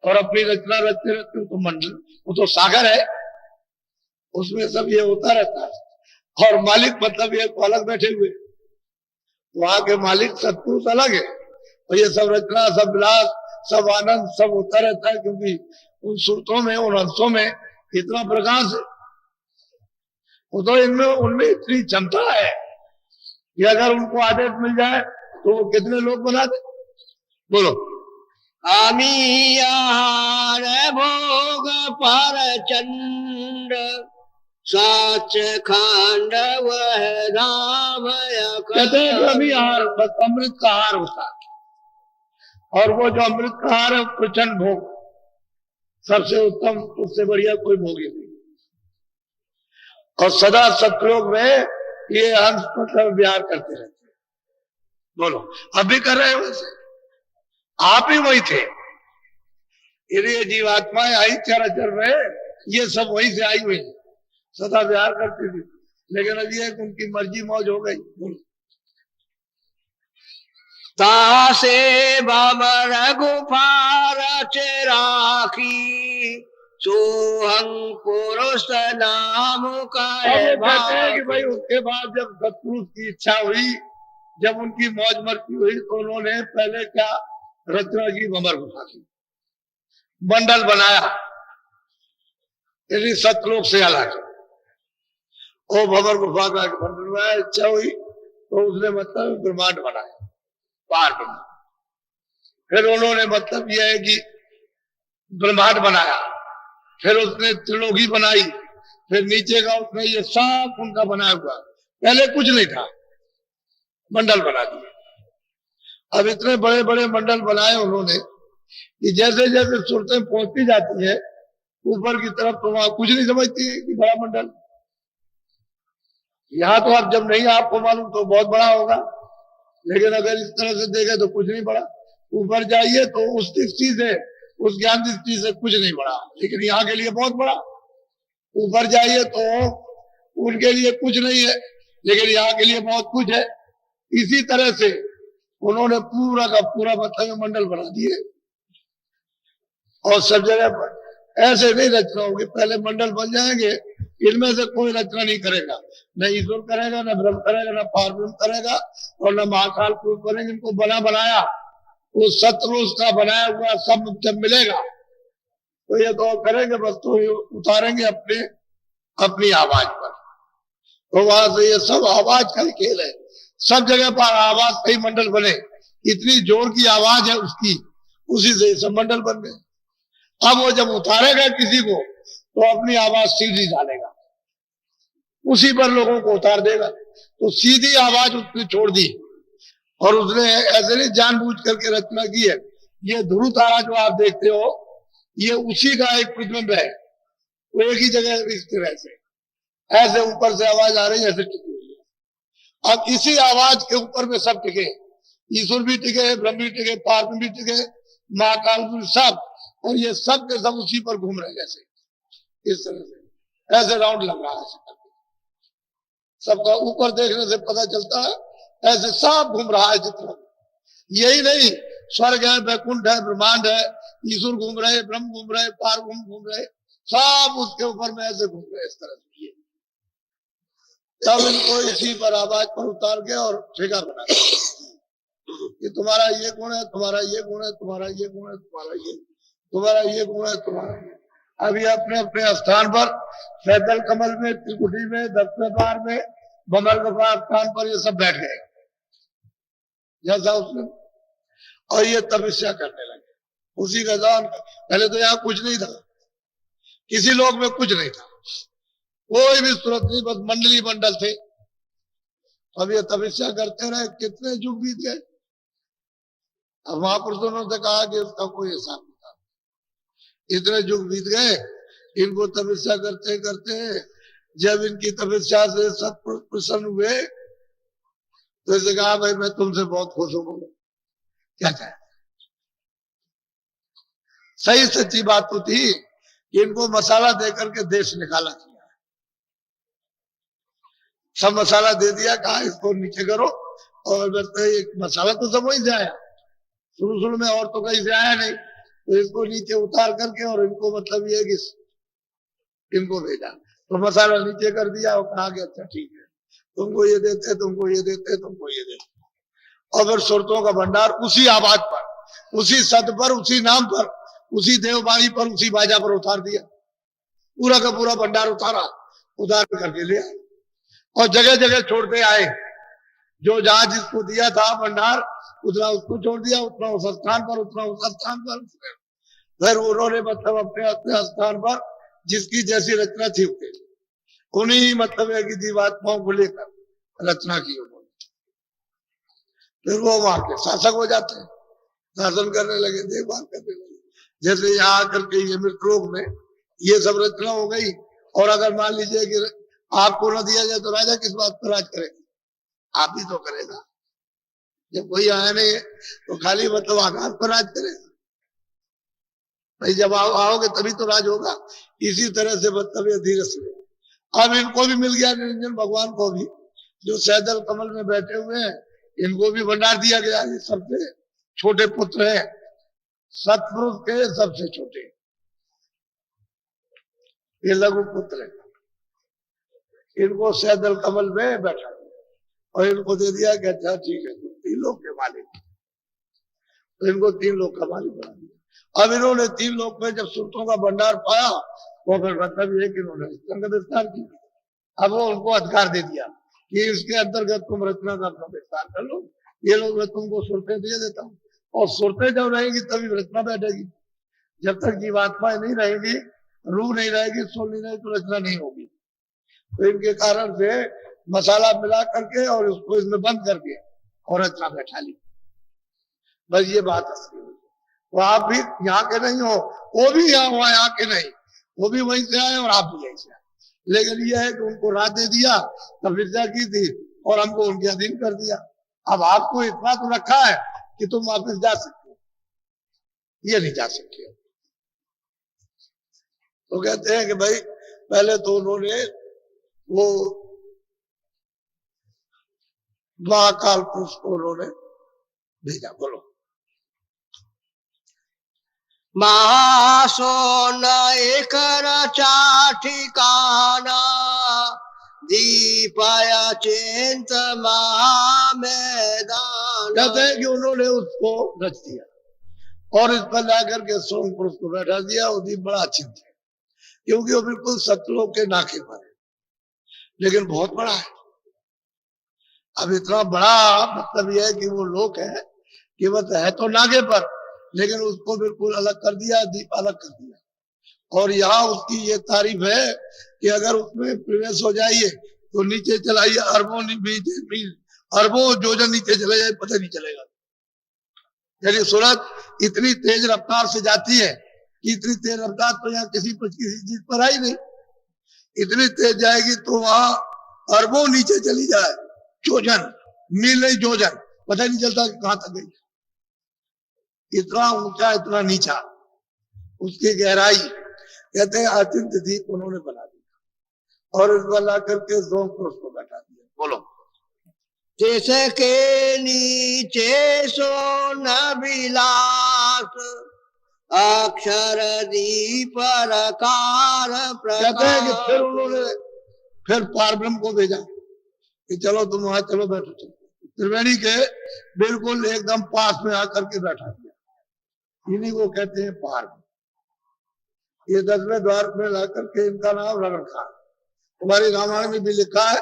और अपनी रचना रचते रहते हो तो मंडल, वो तो सागर है, उसमें सब ये होता रहता है। और मालिक मतलब ये तो अलग बैठे हुए, वहां के मालिक सतपुरुष अलग है, और ये सब रचना, सब विलास, सब आनंद सब होता रहता है, क्योंकि उन सूत्रों में, उन अंशों में इतना प्रकाश है। वो तो इनमें उनमें इतनी क्षमता है कि अगर उनको आदेश मिल जाए तो वो कितने लोग बना दे। बोलो। आमी आहार भोग पर चंड साच खांड वह राम कहते हैं कि अभी आहार बस अमृत का आहार होता है, और वो जो अमृत का आहार है प्रचंड भोग, सबसे उत्तम, उससे बढ़िया कोई भोग ही नहीं। और सदा सतलोक में ये हंस मतलब विहार करते रहते हैं। बोलो, अभी कर रहे हो वैसे, आप ही वही थे। ये जीवात्माएं आई चराचर में, ये सब वहीं से आई हुई, सदा विहार करती थी, लेकिन अब ये उनकी मर्जी मौज हो गई। बोलो। तासे बाबर गुफार चराखी सोहं पुरुष नाम का कहते हैं कि भाई उसके बाद जब सतपुरुष की इच्छा हुई, जब उनकी मौज मस्ती हुई, तो उन्होंने पहले क्या रचना की, भंवर गुफा की, मंडल बनाया, यदि सतलोक से अलग। वो भंवर गुफा का मंडल बनाया, इच्छा हुई तो उसने मतलब ब्रह्मांड बनाया, पार ब्रह्मांड। फिर उन्होंने मतलब यह है कि ब्रह्मांड बनाया, फिर उसने त्रिलोकी बनाई, फिर नीचे का उसने ये सब उनका बनाया हुआ, पहले कुछ नहीं था, मंडल बना दिए। अब इतने बड़े बड़े मंडल बनाए उन्होंने कि जैसे जैसे सूरतें पहुंचती जाती है ऊपर की तरफ, तो वहां कुछ नहीं समझती है कि बड़ा मंडल। यहाँ तो आप जब नहीं आपको मालूम तो बहुत बड़ा होगा, लेकिन अगर इस तरह से देखे तो कुछ नहीं बड़ा। ऊपर जाइए तो उस दृष्टि से, उस ज्ञान दृष्टि से कुछ नहीं बड़ा, लेकिन यहाँ के लिए बहुत बड़ा। ऊपर जाइए तो उनके लिए कुछ नहीं है, लेकिन यहाँ के लिए बहुत कुछ है। इसी तरह से उन्होंने पूरा का पूरा मतलब मंडल बना दिए, और सब जगह पर ऐसे नहीं रचना होगी, पहले मंडल बन जाएंगे, इनमें से कोई रचना नहीं करेगा, न ईश्वर करेगा, न ब्रह्म करेगा, न पारब्रह्म करेगा, और न महाकाल पुरुष करेंगे। इनको बना बनाया वो सतपुरुष का बनाया हुआ सब जब मिलेगा तो ये तो करेंगे बस, तो उतारेंगे अपने अपनी आवाज पर। तो वहां से ये सब आवाज का ही खेल है, सब जगह पर आवाज का ही मंडल बने, इतनी जोर की आवाज है उसकी, उसी से सब मंडल बन गए। अब वो जब उतारेगा किसी को तो अपनी आवाज सीधी डालेगा, उसी पर लोगों को उतार देगा। तो सीधी आवाज उसने छोड़ दी, और उसने ऐसे नहीं जानबूझ करके रचना की है। ये ध्रुव तारा जो आप देखते हो, ये उसी का एक प्रतिबिंब है, वो एक ही जगह स्थिर है, ऐसे ऊपर से आवाज आ रही है, ऐसे टिकी हुई है। अब इसी आवाज के ऊपर में सब टिके, ईश्वर भी टिके, ब्रह्म भी टिके, पारब्रह्म भी टिके, महाकाल भी, सब, और ये सब के सब उसी पर घूम रहे हैं, जैसे इस तरह से ऐसे राउंड लग रहा है सबका। ऊपर देखने से पता चलता है ऐसे सब घूम रहा है जितना। यही नहीं, स्वर्ग है, वैकुंठ है, ब्रह्मांड है, ईश्वर घूम रहे, ब्रह्म घूम रहे, पार घूम रहे, सब उसके ऊपर में ऐसे घूम रहे, इस तरह से। ये तब इनको इसी पर आवाज पर उतार के और ठेका बना कि तुम्हारा ये गुण है, तुम्हारा ये गुण है, तुम्हारा ये गुण है, तुम्हारा ये गुण है, तुम्हारा ये। अभी अपने अपने स्थान पर, सैदल कमल में, त्रिकुटी में, दक्षिण द्वार में, भंवर गुफा स्थान पर ये सब बैठ गए जैसा उसने, और ये तपस्या करने लगे उसी का दान। पहले तो यहाँ कुछ नहीं था, किसी लोग में कुछ नहीं था, कोई भी सूरत नहीं, बस मंडली मंडल थे। अब ये तपस्या करते रहे, कितने युग बीत गए। अब महापुरुषों ने कहा कि उसका कोई हिसाब नहीं था, इतने युग बीत गए इनको तपस्या करते करते। जब इनकी तपस्या से सब प्रसन्न हुए तो इसे कहा, भाई मैं तुमसे बहुत खुश हूं। क्या कहे, सही सच्ची बात तो थी कि इनको मसाला देकर के देश निकाला किया, सब मसाला दे दिया, कहा इसको नीचे करो, और एक मसाला तो सब वहीं से आया, शुरू में और तो कहीं से आया नहीं, तो इसको नीचे उतार करके और इनको मतलब ये कि इनको भेजा, तो मसाला नीचे कर दिया और कहा कि अच्छा ठीक है, तुमको ये देते, तुमको ये देते, तुमको ये देते। और फिर सुरतों का भंडार उसी आवाज पर, उसी सद पर, उसी नाम पर, उसी देवबाड़ी पर, उसी बाजा पर उतार दिया। पूरा का पूरा भंडार उतारा, उतार करके लिया और जगह जगह छोड़ते आए। जो जहां जिसको दिया था भंडार उतना उसको छोड़ दिया, उतना उस स्थान पर, उतना उस स्थान पर। फिर उन्होंने मतलब अपने अपने स्थान पर जिसकी जैसी रचना थी उन्हीं मतलब है कि जीवात्माओं को लेकर रचना की उन्होंने। फिर वो वहां के शासक हो जाते हैं, शासन करने लगे, देखभाल करने लगे। जैसे यहाँ आकर के ये मृतलोक में ये सब रचना हो गई, और अगर मान लीजिए कि आपको न दिया जाए तो राजा किस बात पर राज करेगा? आप ही तो करेगा। जब कोई आया नहीं है तो खाली मतलब आकाश पर राज करेगा भाई, जब आओगे तभी तो राज होगा। इसी तरह से मतलब ये धीरे से अब इनको भी मिल गया, निरंजन भगवान को भी, जो सैदल कमल में बैठे हुए हैं, इनको भी भंडार दिया गया। ये सबसे छोटे पुत्र है, सतपुरुष के सबसे छोटे, ये लघु पुत्र है। इनको सैदल कमल में बैठा और इनको दे दिया कि अच्छा ठीक है, तुम 3 लोक के मालिक। तो इनको 3 लोक का मालिक बना दिया। अब इन्होंने 3 लोक में जब सुरतों का भंडार पाया तो फिर मतलब ये कि इन्होंने संगत विस्तार किया। अब वो उनको अधिकार दे दिया कि इसके अंतर्गत तुम रचना का अपना विस्तार कर लो, ये लोग मैं तुमको सुरतें दे देता हूँ। और सुरतें जब रहेगी तभी रचना बैठेगी। जब तक जीवात्माएं नहीं रहेगी, रूह नहीं रहेगी, सोल नहीं रहेगी, तो रचना नहीं होगी। तो इनके कारण से मसाला मिला करके और उसको इसमें बंद करके और रचना बैठा ली। बस ये बात असली। तो आप भी यहाँ के नहीं हो, वो भी यहाँ हुआ यहाँ के नहीं, वो भी वहीं से आए और आप भी यहीं से आए। लेकिन यह है कि उनको राज दे दिया, तपस्या की थी और हमको उनके अधीन कर दिया। अब आपको इतना तो रखा है कि तुम वापस जा सकते हो, ये नहीं जा सकते। तो कहते हैं कि भाई पहले तो उन्होंने वो महाकाल पुरुष को उन्होंने भेजा। बोलो। महासोन एक रचा ठिकाना, दीपाय चिंत महामैदान। कहते हैं कि उन्होंने उसको रच दिया और इस पर लाकर के सोम पुरुष को बैठा दिया। वो दीप बड़ा चिंत है, क्योंकि वो बिल्कुल सतलोक के नाके पर है, लेकिन बहुत बड़ा है। अब इतना बड़ा मतलब यह है कि वो लोक है कि बस है तो नागे पर, लेकिन उसको बिल्कुल अलग कर दिया, दीप अलग कर दिया। और यहाँ उसकी ये तारीफ है कि अगर उसमें प्रवेश हो जाइए तो नीचे चलाइए, अरबों योजन नीचे चले जाए, पता नहीं चलेगा। यानी सूरत इतनी तेज रफ्तार से जाती है कि इतनी तेज रफ्तार तो यहाँ किसी चीज पर आई नहीं। इतनी तेज जाएगी तो वहां अरबों नीचे चली जाए, योजन, मील नहीं योजन, पता नहीं चलता कि कहां तक गई। इतना ऊंचा इतना नीचा, उसकी गहराई। कहते हैं अचिंत दीप उन्होंने बना दिया और इसको ला करके सोम पुरुष को बैठा दिया। बोलो। जिसके नीचे सोन विलास, अक्षर दीप रकार कहते हैं कि फिर उन्होंने फिर पारब्रह्म को भेजा कि चलो तुम वहां चलो, बैठो। चलो त्रिवेणी के बिल्कुल एकदम पास में आकर के बैठा दिया। इन्हीं को कहते हैं पारब्रह्म। ये 10वें द्वार में लाकर के इनका नाम रमण खान। हमारे रामायण में भी लिखा है,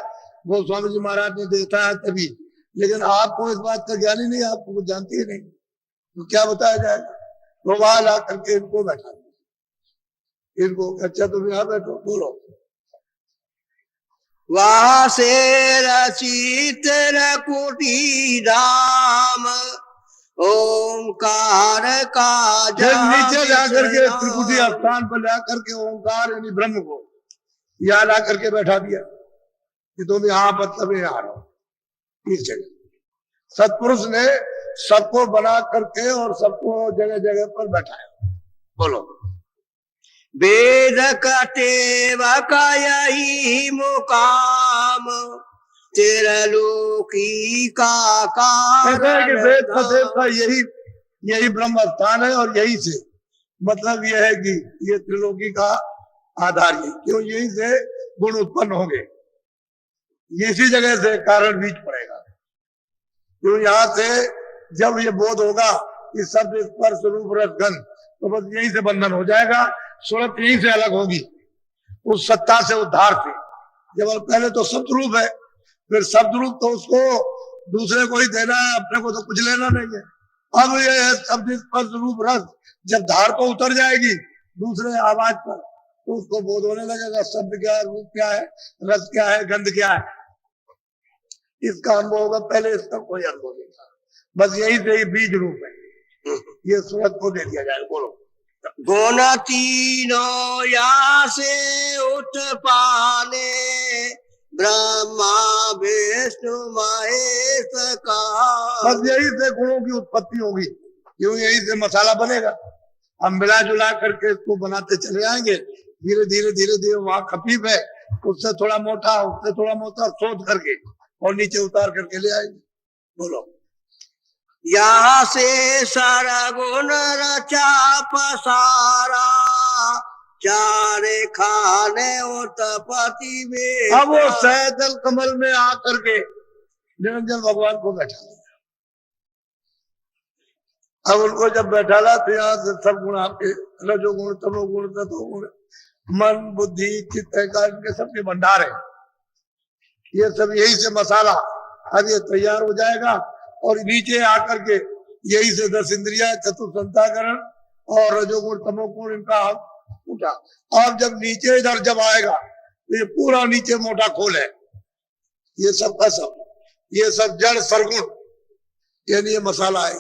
गोस्वामी जी महाराज ने देखा है तभी, लेकिन आपको इस बात का ज्ञान ही नहीं, आपको कुछ जानती ही नहीं, तो क्या बताया जाएगा। तो वहां ला करके इनको बैठा दिया। इनको अच्छा तुम यहाँ बैठो। बोलो। वहाँ से रचित कुटी धाम, ओंकार का नीचे जाकर के त्रिकुटी स्थान पर जाकर के ओंकार यानी ब्रह्म को यहाँ ला करके बैठा दिया कि तुम यहाँ मतलब यहाँ रहो। इस जगह सतपुरुष ने सबको बना करके और सबको जगह जगह पर बैठाया। बोलो। वेद कटेव का यही मुकाम, तिरलोकी का वेद का यही ब्रह्म स्थान है और यही से मतलब यह है कि ये त्रिलोकी का आधार है, क्यों यहीं से गुण उत्पन्न होंगे, इसी जगह से कारण बीज पड़ेगा। क्यों यहाँ से जब ये बोध होगा कि शब्द स्पर्श रूप रस गंध, तो बस यहीं से बंधन हो जाएगा, सूरत यहीं से अलग होगी उस सत्ता से, उद्धार से। जब पहले तो शब्द रूप है, फिर शब्द रूप तो उसको दूसरे को ही देना है, अपने को तो कुछ लेना नहीं है। अब ये है शब्द स्पर्श रूप रस, जब धार को उतर जाएगी दूसरे आवाज पर, तो उसको बोध होने लगेगा शब्द क्या है, रूप क्या है, रस क्या है, गंध क्या है, इसका अनुभव होगा। पहले इसका कोई अनुभव नहीं था, बस यही से ही बीज रूप है, ये सूरत को दे दिया जाए। बोलो। गुण तीनों या से उत्पाने, ब्रह्मा विष्णु महेश का। बस यही से गुणों की उत्पत्ति होगी, क्यों यही से मसाला बनेगा। हम मिला जुला करके इसको बनाते चले आएंगे, धीरे धीरे धीरे धीरे वहां खफीफ है, उससे थोड़ा मोटा, उससे थोड़ा मोटा सोच करके और नीचे उतार करके ले आएंगे। बोलो। यहाँ से सरगुण रचा पसारा, चारे खाने उत्पत्ति में। अब वो सहजल कमल में आकर के निरंजन भगवान को बैठा लिया। अब उनको जब बैठा ला तो यहाँ से सब गुण आपके, रजोगुण तमोगुण सतोगुण, मन बुद्धि चित्त अहंकार, इनके सबके भंडार है। ये सब यही से मसाला अब ये तैयार हो जाएगा, और नीचे आकर के यही से 10 इंद्रिया, चतुर्संताकरण और रजोगुण तमोगुण, इनका उठा। अब जब नीचे इधर जब आएगा तो ये पूरा नीचे मोटा खोल है, ये सब का सब, ये सब जड़ सरगुण, यानी ये मसाला है।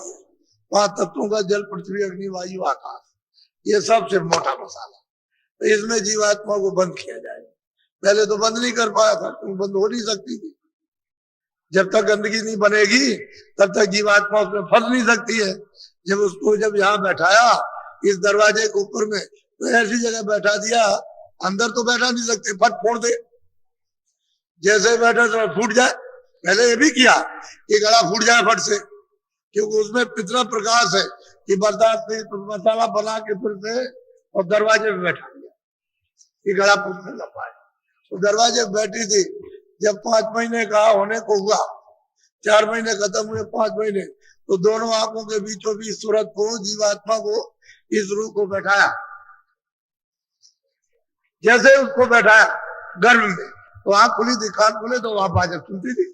5 तत्वों का जल पृथ्वी अग्नि वायु आकाश, ये सबसे मोटा मसाला। तो इसमें जीवात्मा को बंद किया जाएगा। पहले तो बंद नहीं कर पाया था, क्योंकि बंद हो नहीं सकती थी। जब तक गंदगी नहीं बनेगी तब तक जीवात्मा उसमें फंस नहीं सकती है। जब उसको जब यहाँ बैठाया इस दरवाजे के ऊपर में, तो ऐसी जगह बैठा दिया, अंदर तो बैठा नहीं सकते, फट फोड़ दे, जैसे बैठा तो फूट जाए। पहले ये भी किया कि गला फूट जाए फट से, क्योंकि उसमें इतना प्रकाश है कि बर्दाश्त नहीं, तो मसाला बना के फिर से और दरवाजे पे बैठा दिया कि गला फूटने न पाए। तो दरवाजे पे बैठी थी, जब 5 महीने का होने को हुआ, 4 महीने खत्म हुए, 5 महीने, तो दोनों आंखों के बीचों बीच सूरत को, जीवात्मा को, इस रूह को बैठाया। जैसे उसको बैठाया गर्भ में, तो आंख खुली थी, कान खुले, तो वहां बाजा सुनती थी,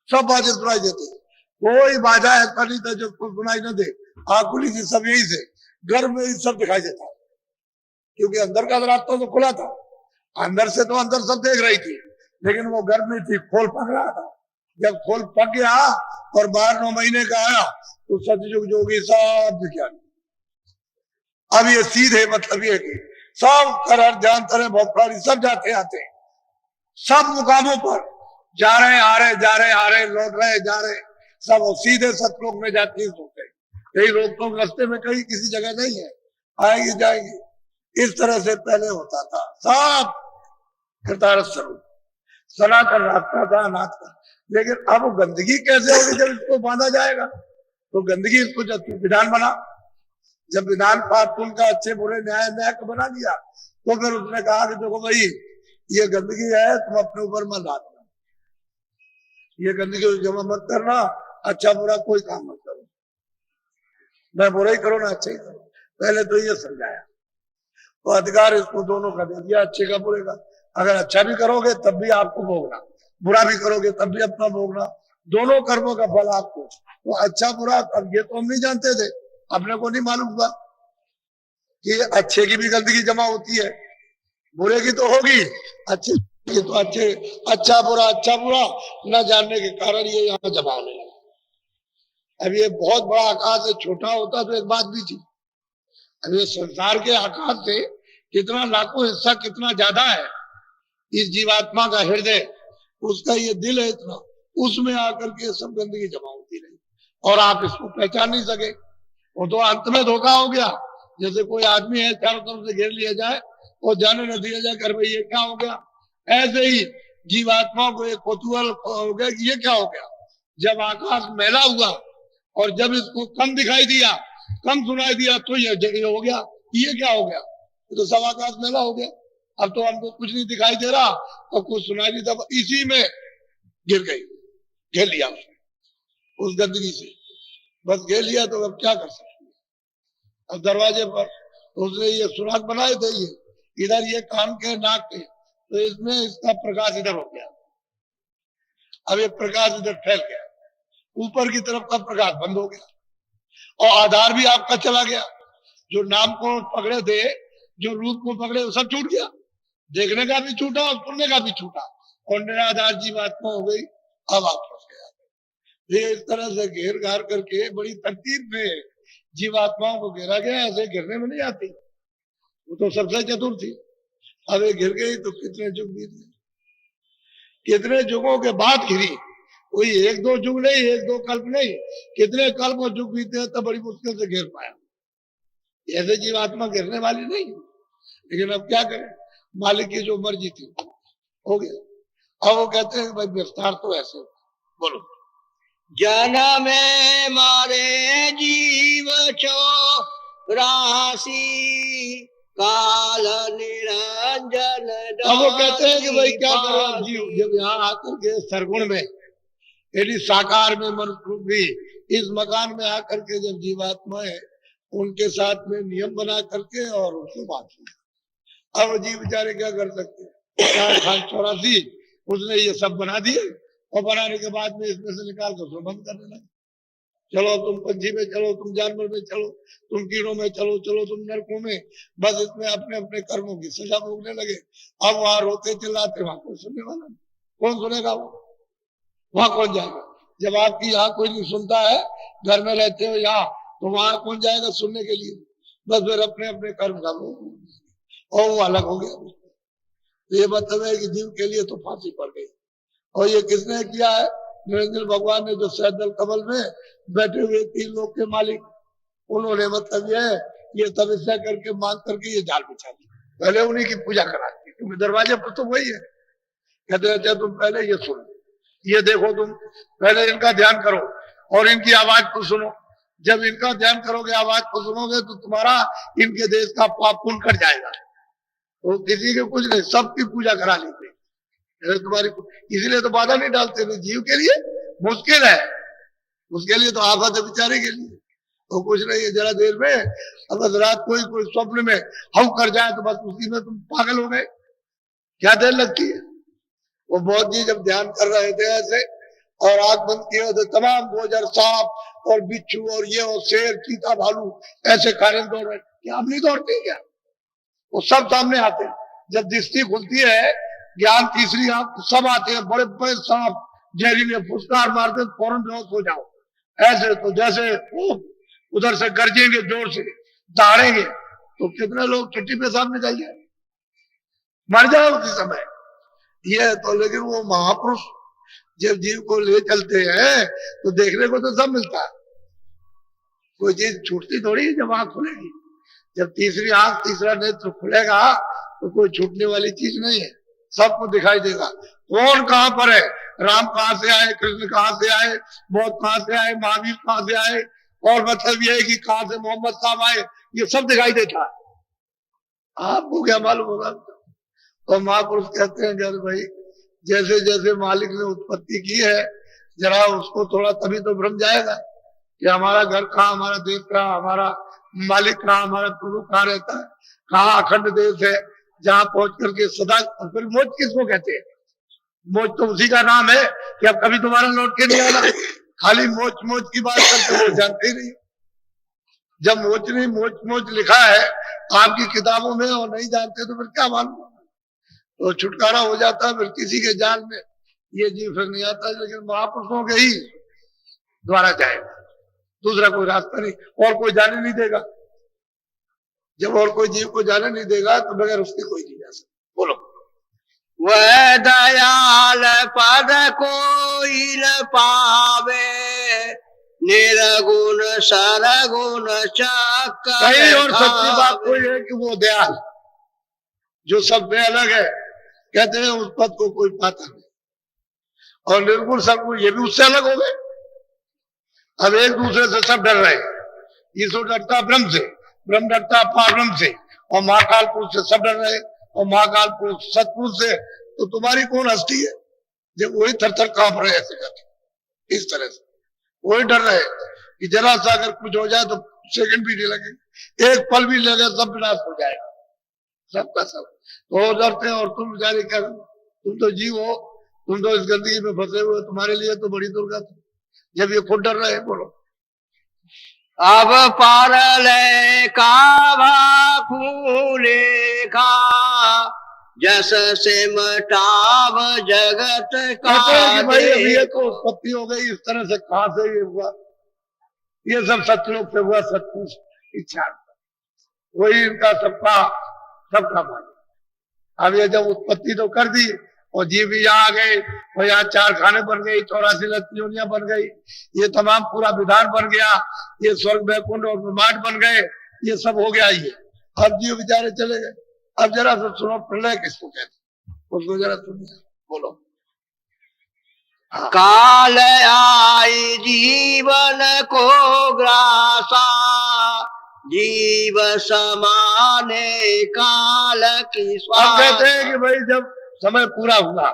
सब बाजे सुनाई देते। कोई बाजा ऐसा नहीं था जो सुनाई न दे। आंख खुली थी, सब यही से गर्भ में ही सब दिखाई देता, क्योंकि अंदर का रास्ता तो खुला था, अंदर से तो अंदर सब देख रही थी, लेकिन वो गर्भ में थी, खोल पक रहा था। जब खोल पक गया और 12 महीने का आया, तो सतयुग जोगी सब दिख गया। अब ये सीधे मतलब ये कि सब करर जानते रहे, भोपाली सब जाते आते, सब मुकामों पर जा रहे आ रहे, जा रहे आ रहे, लौट रहे जा रहे, सब सीधे सतलोक में जाते ही सोते। कहीं रोक टोक रास्ते में कहीं किसी जगह नहीं है, आएगी जाएगी। इस तरह से पहले होता था, सब कृतार्थ स्वरूप सनातन रास्ता था अनाथ का। लेकिन अब गंदगी कैसे होगी जब इसको बांधा जाएगा? तो गंदगी इसको जब विधान बना, जब विधान पाठ उनका अच्छे बुरे न्याय न्याय को बना दिया, तो फिर उसने कहा कि देखो भाई ये गंदगी है, तुम अपने ऊपर मत लादना, ये गंदगी जमा मत करना, अच्छा बुरा कोई काम मत करो, मैं बुरा ही करो ना अच्छा ही करो। पहले तो ये समझाया, तो अधिकार इसको दोनों का दे दिया, अच्छे का बुरे का। अगर अच्छा भी करोगे तब भी आपको भोगना, बुरा भी करोगे तब भी अपना भोगना, दोनों कर्मों का फल आपको। तो अच्छा बुरा, अब ये तो हम नहीं जानते थे, अपने को नहीं मालूम हुआ कि अच्छे की भी गंदगी जमा होती है, बुरे की तो होगी, अच्छे की तो अच्छे, अच्छा बुरा न जानने के कारण ये यहाँ जमा होने लगा। अब ये बहुत बड़ा आकाश है, छोटा होता तो एक बात भी थी। अब ये संसार के आकाश से कितना लाखों हिस्सा कितना ज्यादा है, इस जीवात्मा का हृदय, उसका ये दिल है इतना, उसमें आकर के सब गंदगी जमा होती रही और आप इसको पहचान नहीं सके। वो तो अंत में धोखा हो गया, जैसे कोई आदमी है चारों तरफ से घेर लिया जाए और जाने न दिया जाए, कर भाई ये क्या हो गया। ऐसे ही जीवात्मा को एक कौतूहल हो गया कि ये क्या हो गया। जब आकाश मैला हुआ और जब इसको कम दिखाई दिया, कम सुनाई दिया, तो ये हो गया ये क्या हो गया, ये तो सब आकाश मेला हो गया। अब तो हमको कुछ नहीं दिखाई दे रहा और कुछ सुनाई नहीं दे, इसी में गिर गई, घेर लिया उस गंदगी से, बस घेर लिया। तो अब क्या कर सकते। अब दरवाजे पर तो उसने ये सुराख बनाए थे, ये इधर ये कान के नाक के, तो इसमें इसका प्रकाश इधर हो गया। अब ये प्रकाश इधर फैल गया, ऊपर की तरफ का प्रकाश बंद हो गया और आधार भी आपका चला गया। जो नाम को पकड़े थे, जो रूप को पकड़े, वो सब छूट गया। देखने का भी छूटा और सुनने का भी छूटा और निराधार जीवात्मा हो गई। अब आप फंस गया। ये इस तरह से घेर घार करके बड़ी तरतीब में जीवात्माओं को घेरा गया। ऐसे घेरने में नहीं आती, वो तो सबसे चतुर थी। अब ये घिर गई तो कितने युग बीत गए, कितने युगों के बाद घिरी। कोई एक दो युग नहीं, एक दो कल्प नहीं, कितने कल्प और युग बीते तब बड़ी मुश्किल से घेर पाया। ऐसे जीवात्मा गिरने वाली नहीं, लेकिन अब क्या करें, मालिक की जो मर्जी थी हो गया। अब वो कहते हैं भाई विस्तार तो ऐसे, बोलो। जन्म मारे जीव छो राशि काल निरंजन। अब वो कहते हैं कि भाई क्या करो जीव, जब यहाँ आकर के सरगुण में, यदि साकार में, मनुष्य रूप भी इस मकान में आकर के जब जीवात्मा है, उनके साथ में नियम बना करके और उनको बात की। अब जीव बेचारे क्या कर सकते हैं। खान 84 उसने ये सब बना दिए और बनाने के बाद में इसमें से निकाल कर उसमें बंद करने लगे। चलो तुम पंछी में चलो, तुम जानवर में चलो, तुम कीड़ों में चलो, चलो तुम नरकों में, बस इसमें अपने अपने कर्मों की सजा भोगने लगे। अब वहां रोते चिल्लाते, वहां कोई सुनने वाला नहीं, कौन सुनेगा वहां कौन जाएगा। जब आपकी यहाँ कोई नहीं सुनता है, घर में रहते हो यहाँ, तो वहां कौन जाएगा सुनने के लिए। बस फिर अपने अपने कर्म का और वो अलग हो गया। तो ये मतलब है कि जीव के लिए तो फांसी पड़ गई। और ये किसने किया है, निरंजन भगवान ने, जो सैदल कमल में बैठे हुए 3 लोग के मालिक, उन्होंने मतलब ये तपस्या करके मांग करके ये जाल बिछा दी। पहले उन्हीं की पूजा करा दी, क्योंकि दरवाजे पर तो वही है। कहते अच्छा तुम पहले ये सुनो, ये देखो, तुम पहले इनका ध्यान करो और इनकी आवाज को सुनो। जब इनका ध्यान करोगे, आवाज को सुनोगे, तो तुम्हारा इनके देश का पाप पुण्य कट जाएगा। तो किसी के कुछ नहीं, सबकी पूजा करा लेते तुम्हारी, इसलिए तो बाधा नहीं डालते। जीव के लिए मुश्किल है, उसके लिए तो आफत है बेचारे के लिए। तो कुछ नहीं है, जरा देर में, अब रात कोई स्वप्न में हम कर जाए तो बस उसी में तुम पागल हो गए। क्या देर लगती है। वो बहुत जी जब ध्यान कर रहे थे ऐसे और आंख बंद किए तो तमाम गोजर, सांप और बिच्छू और ये और शेर, चीता, भालू ऐसे खाने दौड़ रहे। क्या आप नहीं दौड़ते क्या, वो सब सामने आते हैं। जब दृष्टि खुलती है, ज्ञान तीसरी आंख, सब आते हैं, बड़े बड़े सांप जहरीले फुसकार मारते, फौरन बेहोश हो जाओ। ऐसे तो जैसे उधर से गरजेंगे, जोर से दहाड़ेंगे, तो कितने लोग चिट्ठी पे सामने निकल जाए, मर जाए उसी समय। ये तो लेकिन वो महापुरुष जब जीव को ले चलते हैं तो देखने को तो सब मिलता है, कोई चीज छूटती थोड़ी है जब आंख खुलेगी। जब तीसरी आंख, तीसरा नेत्र खुलेगा तो कोई छूटने वाली चीज नहीं है, सबको दिखाई देगा। कौन कहां पर है, राम कहां से आए, कृष्ण कहां से आए, बौद्ध कहां से आए, महावीर कहां से आए, और मतलब ये है कि कहां से मोहम्मद साहब आए, ये सब दिखाई देता है। आपको क्या मालूम होगा। तो महापुरुष कहते हैं कि भाई जैसे जैसे मालिक ने उत्पत्ति की है, जरा उसको थोड़ा, तभी तो भ्रम जाएगा कि हमारा घर कहाँ, हमारा देश कहाँ, हमारा मालिक कहाँ, हमारा प्रभु कहाँ रहता है, कहाँ अखंड देश है जहाँ पहुंच करके सदा। फिर मोच किसको कहते हैं, मोच तो उसी का नाम है कि अब कभी तुम्हारा लौट के नहीं आना। खाली मोच मोच की बात करते, वो जानते ही नहीं। जब मोच नहीं, मोच मोच लिखा है आपकी किताबों में और नहीं जानते तो फिर क्या मालूम। तो छुटकारा हो जाता है फिर किसी के जाल में, ये जीव फिर नहीं आता। लेकिन महापुरुषों के ही द्वारा जाएगा, दूसरा कोई रास्ता नहीं, और कोई जाने नहीं देगा। जब और कोई जीव को जाने नहीं देगा तो बगैर उसके कोई नहीं जा सकता। बोलो। वह दयाल पद कोई न पावे, निर्गुण सरगुण चक्कर। कहीं और सच्ची बात कोई है कि वो दयाल जो सब में अलग है, कहते हैं उस पद को कोई पाता नहीं। और निर्गुण सरगुण ये भी उससे अलग हो गए। अब एक दूसरे से सब डर रहे, ईश्वर डरता ब्रह्म से, ब्रह्मदत्ता पारणम से और महाकाल पुरुष से सब डर रहे और महाकाल पुरुष सतपुरुष से, तो तुम्हारी कौन हस्ती है जब वही थर थर कांप रहे ऐसे करके इस तरह से, वही डर रहे कि जरा सा अगर कुछ हो जाए तो सेकंड भी नहीं लगे, एक पल भी लगे सब विनाश हो जाएगा सबका सब, तो डरते हैं। और तुम बेचारे क्या, तुम तो जीव हो, तुम तो इस गंदगी में फंसे हुए, तुम्हारे लिए तो बड़ी दुर्गति जब ये खुद डर रहे हैं। बोलो अब पारले कावा फूले खा जस से मटाव जगत का कि भाई अभी ये तो उत्पत्ति हो गई इस तरह से, कहां से ये हुआ, ये सब सतलोक से हुआ, सतपुरुष इच्छा वही इनका सबका मालिक। अब ये जब उत्पत्ति तो कर दी और जीव भी यहाँ आ गए और यहाँ 4 खाने बन गई, 84 लक्ष्योनियां बन गई, ये तमाम पूरा विधान बन गया, ये स्वर्ग वैकुंठ और ब्रह्मांड बन गए, ये सब हो गया ये। अब जीव बेचारे चले गए। अब जरा सा सुनो प्रलय किसको कहते, उसको जरा सुनिए। बोलो काल आई जीवन को ग्रासा जीव समाने काल की अब कहते हैं कि भाई जब समय पूरा हुआ,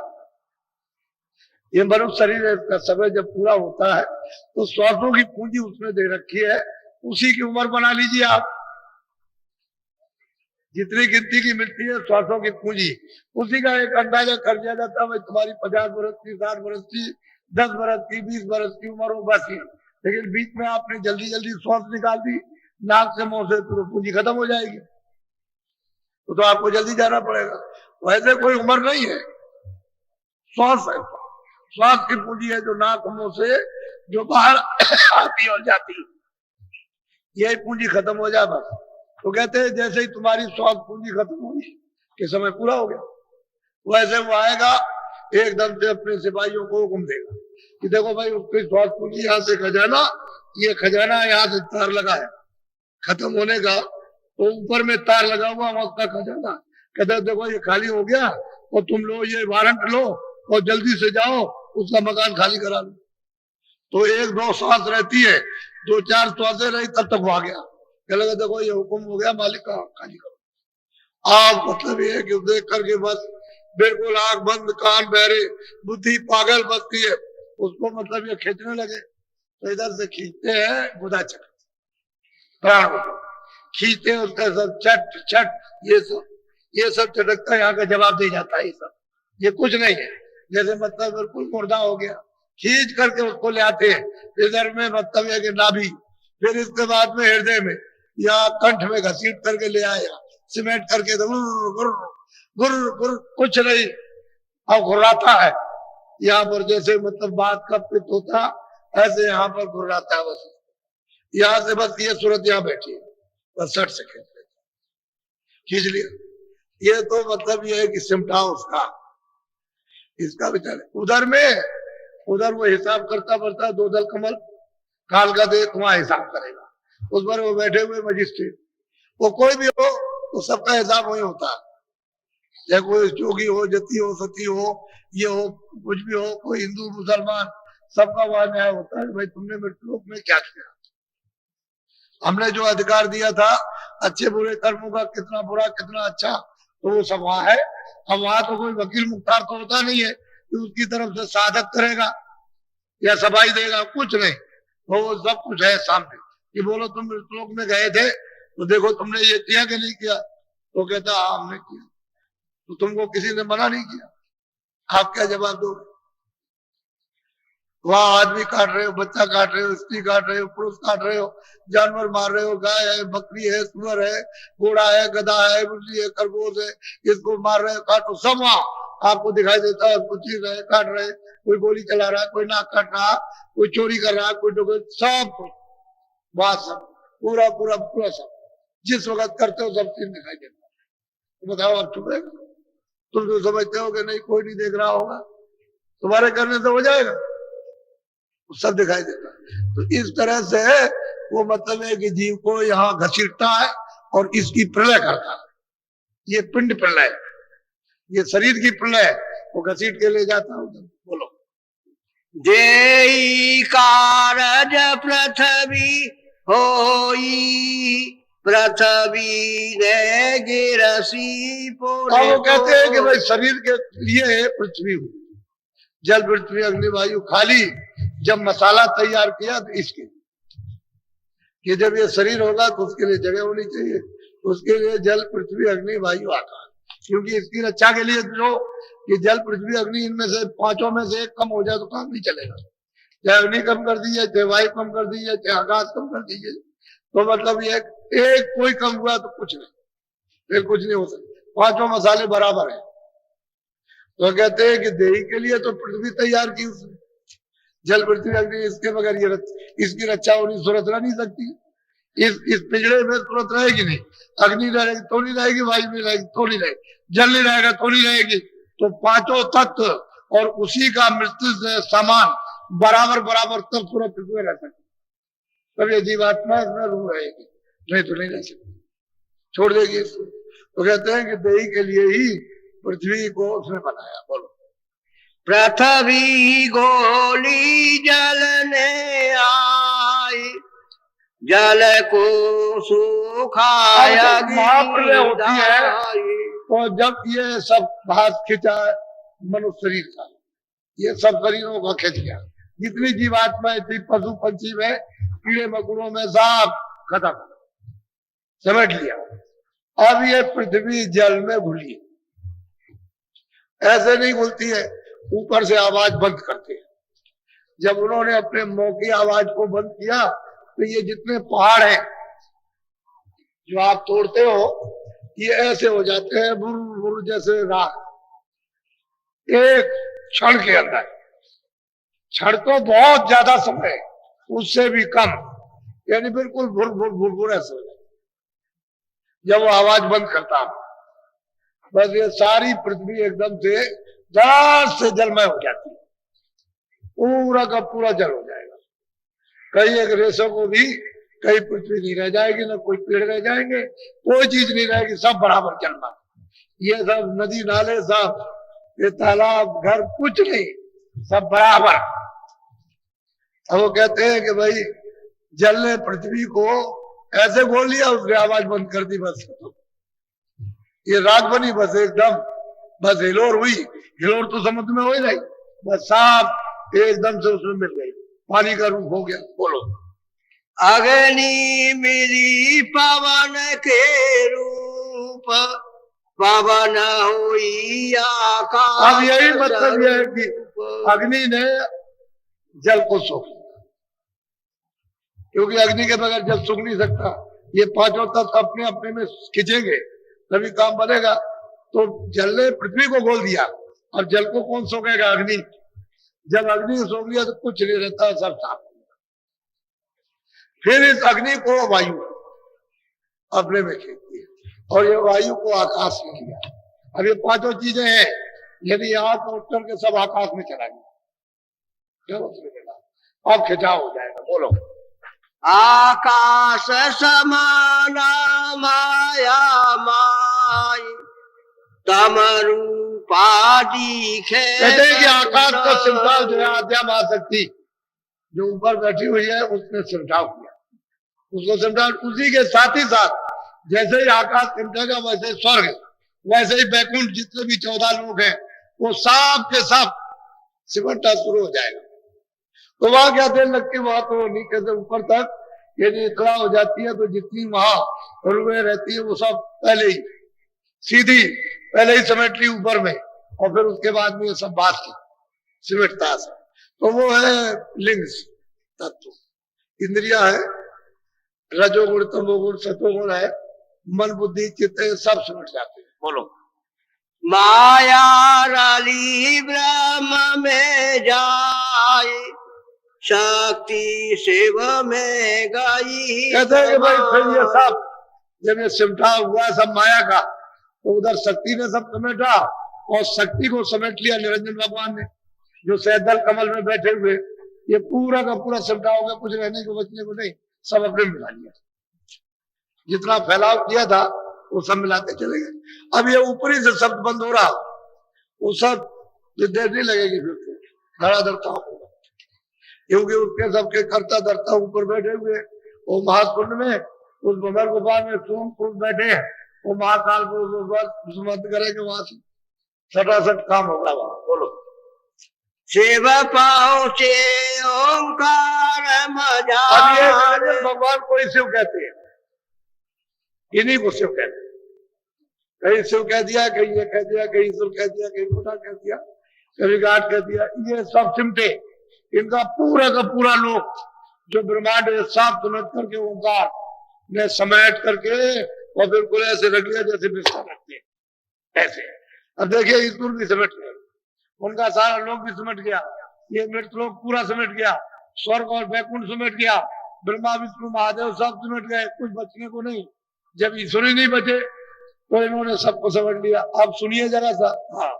ये मनुष्य शरीर का समय जब पूरा होता है तो श्वासों की पूंजी उसने दे रखी है, उसी की उम्र बना लीजिए आप, जितनी गिनती की मिलती है श्वासों की पूंजी, उसी का एक अंदाजा कर दिया जाता है। तुम्हारी 50 वर्ष की, 60 वर्ष की, 10 वर्ष की, 20 वर्ष की उम्र हो बस ही, लेकिन बीच में आपने जल्दी जल्दी श्वास निकाल दी नाक से मुंह से, तो पूंजी खत्म हो जाएगी, तो आपको जल्दी जाना पड़ेगा। वैसे कोई उम्र नहीं है, श्वास है, श्वास की पूंजी है जो नाक मुंह से जो बाहर आती और जाती, यही पूंजी खत्म हो जाए बस। तो कहते हैं जैसे ही तुम्हारी श्वास पूंजी खत्म हुई कि समय पूरा हो गया, वैसे वो आएगा एकदम से अपने सिपाहियों को हुक्म देगा कि देखो भाई उसकी श्वास पूंजी यहाँ से खजाना, ये खजाना यहाँ से तार लगा है खत्म होने का, तो ऊपर में तार लगा हुआ उसका खजाना, कहते देखो ये खाली हो गया और तुम लो ये वारंट लो और जल्दी से जाओ उसका मकान खाली करा लो। तो 1-2 सांस रहती है, 2-4 श्वासें रही तब तक वो आ गया, लगा देखो ये हुक्म हो गया मालिक का, खाली करो। आप मतलब ये है कि देख करके बस बिल्कुल आंख बंद कान बहरे बुद्धि पागल बसती है, उसको मतलब ये खींचने लगे तो इधर से खींचते हैं बुधा चक्र प्राण खींचते हैं उसका सब छट छट ये सब चटकता यहाँ का जवाब दे जाता है। ये सब ये कुछ नहीं है, जैसे मतलब बिल्कुल मुर्दा हो गया खींच करके उसको ले आते हैं इधर में मतलब है कि नाभि, फिर इसके बाद में हृदय में या कंठ में घसीट करके ले आया, सीमेंट करके तो गुर गुर गुर कुछ नहीं, अब घुर्राता है यहाँ पर, जैसे मतलब बात का पित्त होता ऐसे यहाँ पर घुर्राता है बस, यहाँ से बस ये सूरत यहाँ बैठी है बस 60 सेकेंड खींच लिया। ये तो मतलब ये है कि सिमटा उसका इसका बेचारे उधर वो हिसाब करता बढ़ता 2 दल कमल काल का दे वहां हिसाब करेगा, उस पर वो बैठे हुए मजिस्ट्रेट, वो कोई भी हो तो सबका हिसाब वही होता है, चाहे कोई जोगी हो, जती हो, सती हो, ये हो, कुछ भी हो, कोई हिंदू मुसलमान, सबका वहां न्याय होता है। भाई तुमने मृत्युलोक में क्या किया, हमने जो अधिकार दिया था अच्छे बुरे कर्मों का, कितना बुरा कितना अच्छा, तो वो सब वहां है। अब वहां तो कोई वकील मुख्तार तो होता नहीं है कि उसकी तरफ से साधक करेगा या सफाई देगा, कुछ नहीं, वो सब कुछ है सामने कि बोलो तुम मृत्युलोक में गए थे तो देखो तुमने ये किया कि नहीं किया, तो कहता हाँ हमने किया, तो तुमको किसी ने मना नहीं किया, आप क्या जवाब दोगे? वहां आदमी काट रहे हो, बच्चा काट रहे हो, स्त्री काट रहे हो, पुरुष काट रहे हो, जानवर मार रहे हो, गाय है, बकरी है, सुअर है, घोड़ा है, गधा है, बिल्ली है, खरगोश है, इसको मार रहे हो, काटो, सब वहां आपको दिखाई देता है, कुछ चीज रहे काट रहे, कोई गोली चला रहा है, कोई नाक काट रहा, कोई चोरी कर रहा है, कोई डोगे, सब कुछ बात सब पूरा पूरा पूरा सब जिस वक्त करते हो सब चीज दिखाई देता है। तो बताओ आप चुप रहेगा? तुम तो समझते हो कि नहीं कोई नहीं देख रहा होगा, तुम्हारे करने से हो जाएगा, सब दिखाई देता है। तो इस तरह से वो मतलब है कि जीव को यहाँ घसीटता है और इसकी प्रलय करता है, ये पिंड प्रलय, ये शरीर की प्रलय वो घसीट के ले जाता है उधर। बोलो देई कारज पृथ्वी होई पृथ्वी ने गिरसी अब वो कहते हैं कि भाई शरीर के लिए पृथ्वी हुई, जल पृथ्वी अग्नि वायु, खाली जब मसाला तैयार किया तो इसके कि जब ये शरीर होगा तो उसके लिए जगह होनी चाहिए, उसके लिए जल पृथ्वी अग्नि वायु आकाश, क्योंकि इसकी रक्षा के लिए जो कि जल पृथ्वी अग्नि इनमें से पांचों में से एक कम हो जाए तो काम नहीं चलेगा। चाहे अग्नि कम कर दीजिए, चाहे वायु कम कर दीजिए, चाहे आकाश कम कर दीजिए, तो मतलब ये एक कोई कम हुआ तो कुछ नहीं, फिर कुछ नहीं हो सकता, पांचों मसाले बराबर है। तो कहते हैं कि देही के लिए तो पृथ्वी तैयार की उसने, जल पृथ्वी अग्नि, इसके बगैर ये इसकी रक्षा होनी, सूरत रह नहीं सकती। इस पिंजरे में सूरत रहेगी नहीं, अग्नि रहेगी तो नहीं रहेगी, वायु नहीं रहेगी तो नहीं रहेगी, जल नहीं रहेगा तो नहीं रहेगी। तो पांचों तत्व और उसी का मृत्यु से समान बराबर बराबर तब पूरा पृथ्वी रह सकती, तब ये जीवात्मा इसमें रूह रहेगी, नहीं तो नहीं रह सकती, छोड़ देगी इसको। तो कहते हैं कि देही के लिए ही पृथ्वी को उसने बनाया। बोलो, पृथ्वी गोली जलने आई, जल को सुखाया। महाप्रलय होती है तो जब ये सब भात खिंचा मनुष्य शरीर का, ये सब शरीरों का खिंच गया, जितनी जीवात्माएं थी पशु पंछी में, कीड़े मकोड़ों में, सब खत्म, समेट लिया। अब ये पृथ्वी जल में घुली, ऐसे नहीं घुलती है, ऊपर से आवाज बंद करते हैं। जब उन्होंने अपने मुंह की आवाज को बंद किया तो ये जितने पहाड़ हैं जो आप तोड़ते हो, ये ऐसे हो जाते हैं बुर बुर जैसे राख, एक क्षण के अंदर। क्षण तो बहुत ज्यादा समय, उससे भी कम, यानी बिल्कुल भुर भुर भुर भुर ऐसे हो जाए जब वो आवाज बंद करता है। बस ये सारी पृथ्वी एकदम से जड़ से जलमय हो जाती है, पूरा का पूरा जल हो जाएगा। कई एक रेशों को भी कहीं पृथ्वी नहीं रह जाएगी, ना कोई पेड़ रह जाएंगे, कोई चीज नहीं रहेगी, सब बराबर जलना। ये सब नदी नाले, सब ये तालाब घर, कुछ नहीं, सब बराबर। अब वो कहते हैं कि भाई जल ने पृथ्वी को ऐसे बोल लिया, उसने आवाज बंद कर दी, बस ये राख बनी, बस एकदम, बस हिलोर हुई, हिलोर तो समुद्र में हो ही नहीं, बस साफ एकदम से उसमें मिल गई, पानी का रूप हो गया। बोलो, अग्नि मिली पवन के रूप, पवन हुई आकाश। अब यही मतलब यह है कि अग्नि ने जल को सोख लिया, क्योंकि अग्नि के बगैर जल सूख नहीं सकता। ये पांचों तत्व अपने अपने में खिंचेंगे तभी काम बनेगा। तो जल ने पृथ्वी को खोल दिया, और जल को कौन सोखेगा? अग्नि। जब अग्नि सोख लिया तो कुछ नहीं रहता, सब साफ। फिर इस अग्नि को वायु अपने में खींचती है, और ये वायु को आकाश में लिया। अब ये पांचों चीजें हैं, यदि यहाँ तो उठ करके सब आकाश में चला गया, अब खिंचाव हो जाएगा। बोलो, आकाश समाना माया माई, तम रूपा दिखे। कहते हैं कि आकाश का सिमटाव जो है आद्या महाशक्ति जो ऊपर बैठी हुई है, उसने सिमटाव किया, उसको सिमटाव। उसी के साथ ही साथ जैसे ही आकाश सिमटेगा, वैसे स्वर्ग, वैसे ही बैकुंठ, जितने भी 14 लोग हैं, वो सब के सब सिमटना शुरू हो जाएगा। तो वहां क्या देर लगती, वहां तो नीचे से ऊपर तक यदि इतना हो जाती है, तो जितनी वहां रुए रहती है वो सब पहले ही सीधी पहले ही समेट ली ऊपर में, और फिर उसके बाद में ये सब बात की सिमटता है। तो वो है लिंग तत्व। इंद्रिया है, रजोगुण तमोगुण सतोगुण है, मन बुद्धि चित्त सब सिमट जाते हैं। बोलो, माया रली ब्रह्म में जाए, शक्ति शिव में गई। कहते हैं कि भाई फिर ये सब जब ये सिमटा हुआ सब माया का, तो उधर शक्ति ने सब समेटा, और शक्ति को समेट लिया निरंजन भगवान ने, जो सैदल कमल में बैठे हुए। ये पूरा का पूरा सिमटा हो गया, कुछ रहने को बचने को नहीं, सब अपने मिला लिया। जितना फैलाव किया था वो सब मिलाते चले गए। अब ये ऊपरी से शब्द बंद हो रहा, वो सब देर नहीं लगेगी, फिर धड़ाधड़ता होगा, क्योंकि उसके सबके कर्ता धर्ता ऊपर बैठे हुए वो महाकुंड में, उस भंवर गुफा में सोम पुरुष बैठे हैं, वो महाकाल पुरुष मत करेंगे, वहां से सटासट काम होगा वहां। बोलो। शिव पहुँचे ओंकार अब ये मजार। भगवान को ही शिव कहते हैं, इन्हीं को शिव कहते हैं। कहीं शिव कह दिया, कहीं ये कह दिया, कहीं ईश्वर कह दिया, कहीं खुदा कह दिया, कभी गाठ कह दिया, ये सब सिमटे। इनका पूरा का पूरा लोक जो ब्रह्मांड है साफ समझ करके ओंकार ने समेट करके और बिल्कुल ऐसे रख लिया जैसे बिस्तर रखते हैं ऐसे। अब देखिए ईश्वर भी समेट गए, उनका सारा लोक भी समेट गया, ये मृत लोक पूरा समेट गया, स्वर्ग और वैकुंठ समेट गया, ब्रह्मा विष्णु महादेव सब समेट गए, कुछ बचने को नहीं। जब ईश्वर ही नहीं बचे तो इन्होंने सबको समझ लिया। आप सुनिए जरा सा। हाँ।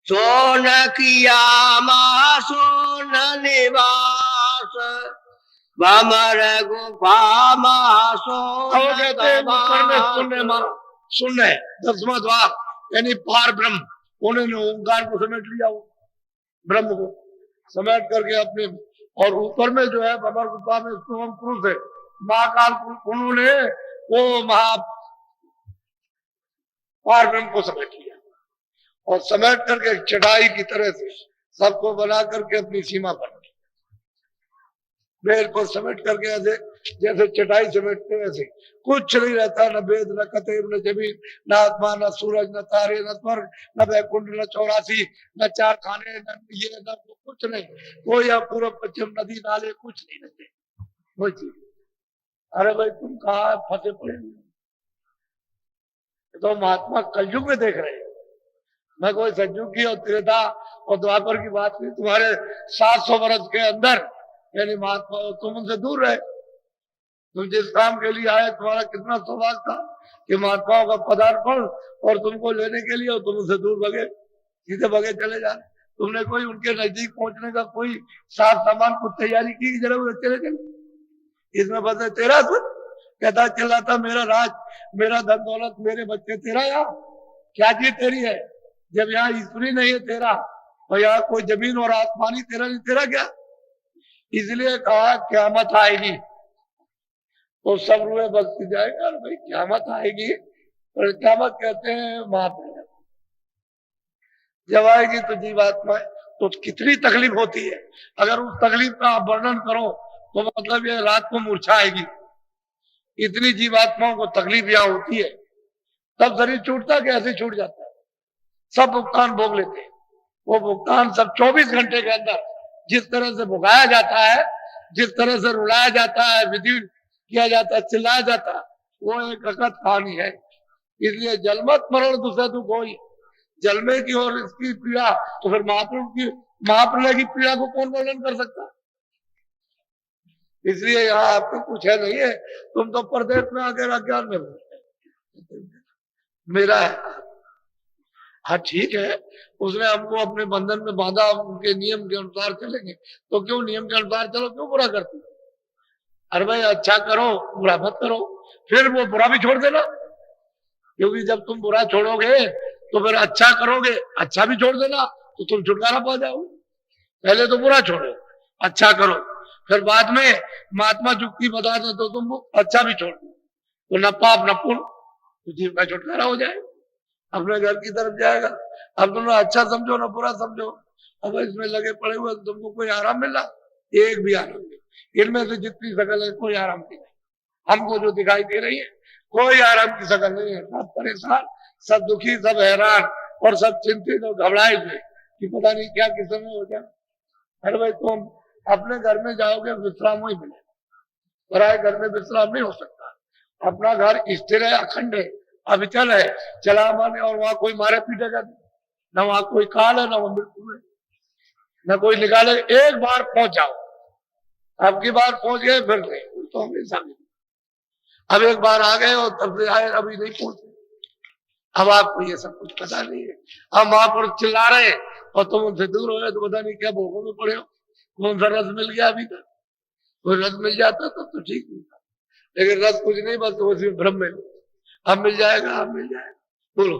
सोन किया मा सोन निवास, भमर गुफा मा सोन कहते हैं ऊपर में शून्य माना, शून्य दसवां द्वार यानी पार ब्रह्म, उन्होंने ओंकार को समेट लिया, वो ब्रह्म को समेट करके अपने। और ऊपर में जो है भमर गुफा में सोम पुरुष है, महाकाल पुरुष, उन्होंने वो महा पार ब्रह्म को समेट लिया और समेट करके चटाई की तरह से सबको बना करके अपनी सीमा पर वेद को समेट करके ऐसे जैसे चटाई समेटते वैसे कुछ नहीं रहता, न वेद न कतेब न जमीन न आत्मा न सूरज न तारे न स्वर्ग न वैकुंठ न 84 न 4 खाने न ये न कुछ नहीं, कोई या पूर्व पश्चिम नदी नाले कुछ नहीं रहते, कोई चीज। अरे भाई तुम कहाँ फंसे पड़े, तो महात्मा कलयुग में देख रहे हैं। मैं कोई सतयुग की और त्रेता और द्वापर की बात नहीं, तुम्हारे 700 वर्ष के अंदर यानी महात्मा तुम उनसे दूर रहे। तुम जिस काम के लिए आए तुम्हारा कितना सौभाग्य था कि महात्माओं का पदार्पण और तुमको लेने के लिए, और तुम उनसे दूर भगे, सीधे भगे चले जा रहे। तुमने कोई उनके नजदीक पहुंचने का कोई साथ सामान को तैयारी की जरूर चले चले। इसमें बस तेरा खुद कहता चिल्लाता मेरा राज मेरा धन दौलत मेरे बच्चे तेरा, यहाँ क्या चीज तेरी है जब यहाँ ईश्वरी नहीं है तेरा, और यहाँ कोई जमीन और आसमानी तेरा नहीं, तेरा क्या। इसलिए कहा क्यामत आएगी तो सब रुए बसती जाएगा। और भाई क्यामत आएगी, और क्यामत कहते हैं महाप्रलय, जब आएगी तो जीवात्मा तो कितनी तकलीफ होती है। अगर उस तकलीफ का आप वर्णन करो तो मतलब ये रात को मूर्छा आएगी, इतनी जीवात्माओं को तकलीफ यहाँ होती है। तब शरीर छूटता कैसे छूट जाता है, सब भुगतान भोग लेते हैं। वो भुगतान सब 24 घंटे के अंदर जिस तरह से भुगाया जाता है, जिस तरह से रुलाया जाता है, विधि किया जाता है, चिल्लाया जाता है, वो एक अकथ कहानी है। इसलिए जलमत मरण दूसरा दुख हो, जलमे की और इसकी पीड़ा तो फिर महाप्रलय की पीड़ा को कौन वर्णन कर सकता है। इसलिए यहाँ आपको कुछ है नहीं है, तुम तो परदेश में आकर अज्ञान में मेरा है। हाँ ठीक है, उसने हमको अपने बंधन में बांधा, उनके नियम के अनुसार चलेंगे तो क्यों नियम के अनुसार चलो, क्यों बुरा करते। अरे भाई अच्छा करो बुरा मत करो, फिर वो बुरा भी छोड़ देना, क्योंकि जब तुम बुरा छोड़ोगे तो फिर अच्छा करोगे, अच्छा भी छोड़ देना तो तुम छुटकारा पा जाओगे। पहले तो बुरा छोड़ो अच्छा करो, फिर बाद में महात्मा जुक्ति बता दे तो तुम अच्छा भी छोड़ दो, तो न पाप न पुण्य, तो जीव का छुटकारा हो जाएगा, अपने घर की तरफ जाएगा। अब तुम अच्छा समझो ना बुरा समझो, अब इसमें लगे पड़े हुए तुमको कोई आराम मिला, एक भी आराम नहीं। इनमें से जितनी शकल है कोई आराम की नहीं, हमको जो दिखाई दे रही है कोई आराम की शकल नहीं है। सब परेशान, सब दुखी, सब हैरान और सब चिंतित और घबराए हुए कि पता नहीं क्या किस समय हो जाए। अरे भाई तुम अपने घर में जाओगे विश्राम ही मिलेगा, पराए घर में विश्राम नहीं हो सकता। अपना घर स्थिर है, अखंड है, अविचल है, चला माने, और वहां कोई मारे पीटेगा न, वहां कोई काल है न वहां मृत्यु है, न कोई निकाले। एक बार पहुंच जाओ, अब की बार पहुंच गए फिर नहीं, तो हमेशा नहीं। अब एक बार आ गए और तब से आए अभी नहीं पहुंचे, अब आपको ये सब कुछ पता नहीं है। अब महापुरुष चिल्ला रहे और तुम उनसे दूर हो गए तो पता नहीं क्या भोगों में पड़े हो। कौन सा रस मिल गया अभी तक, कोई रस मिल जाता तो ठीक नहीं था, लेकिन रस कुछ नहीं, बस उसी भ्रम में। अब मिल जाएगा, अब मिल जाएगा। बोलो।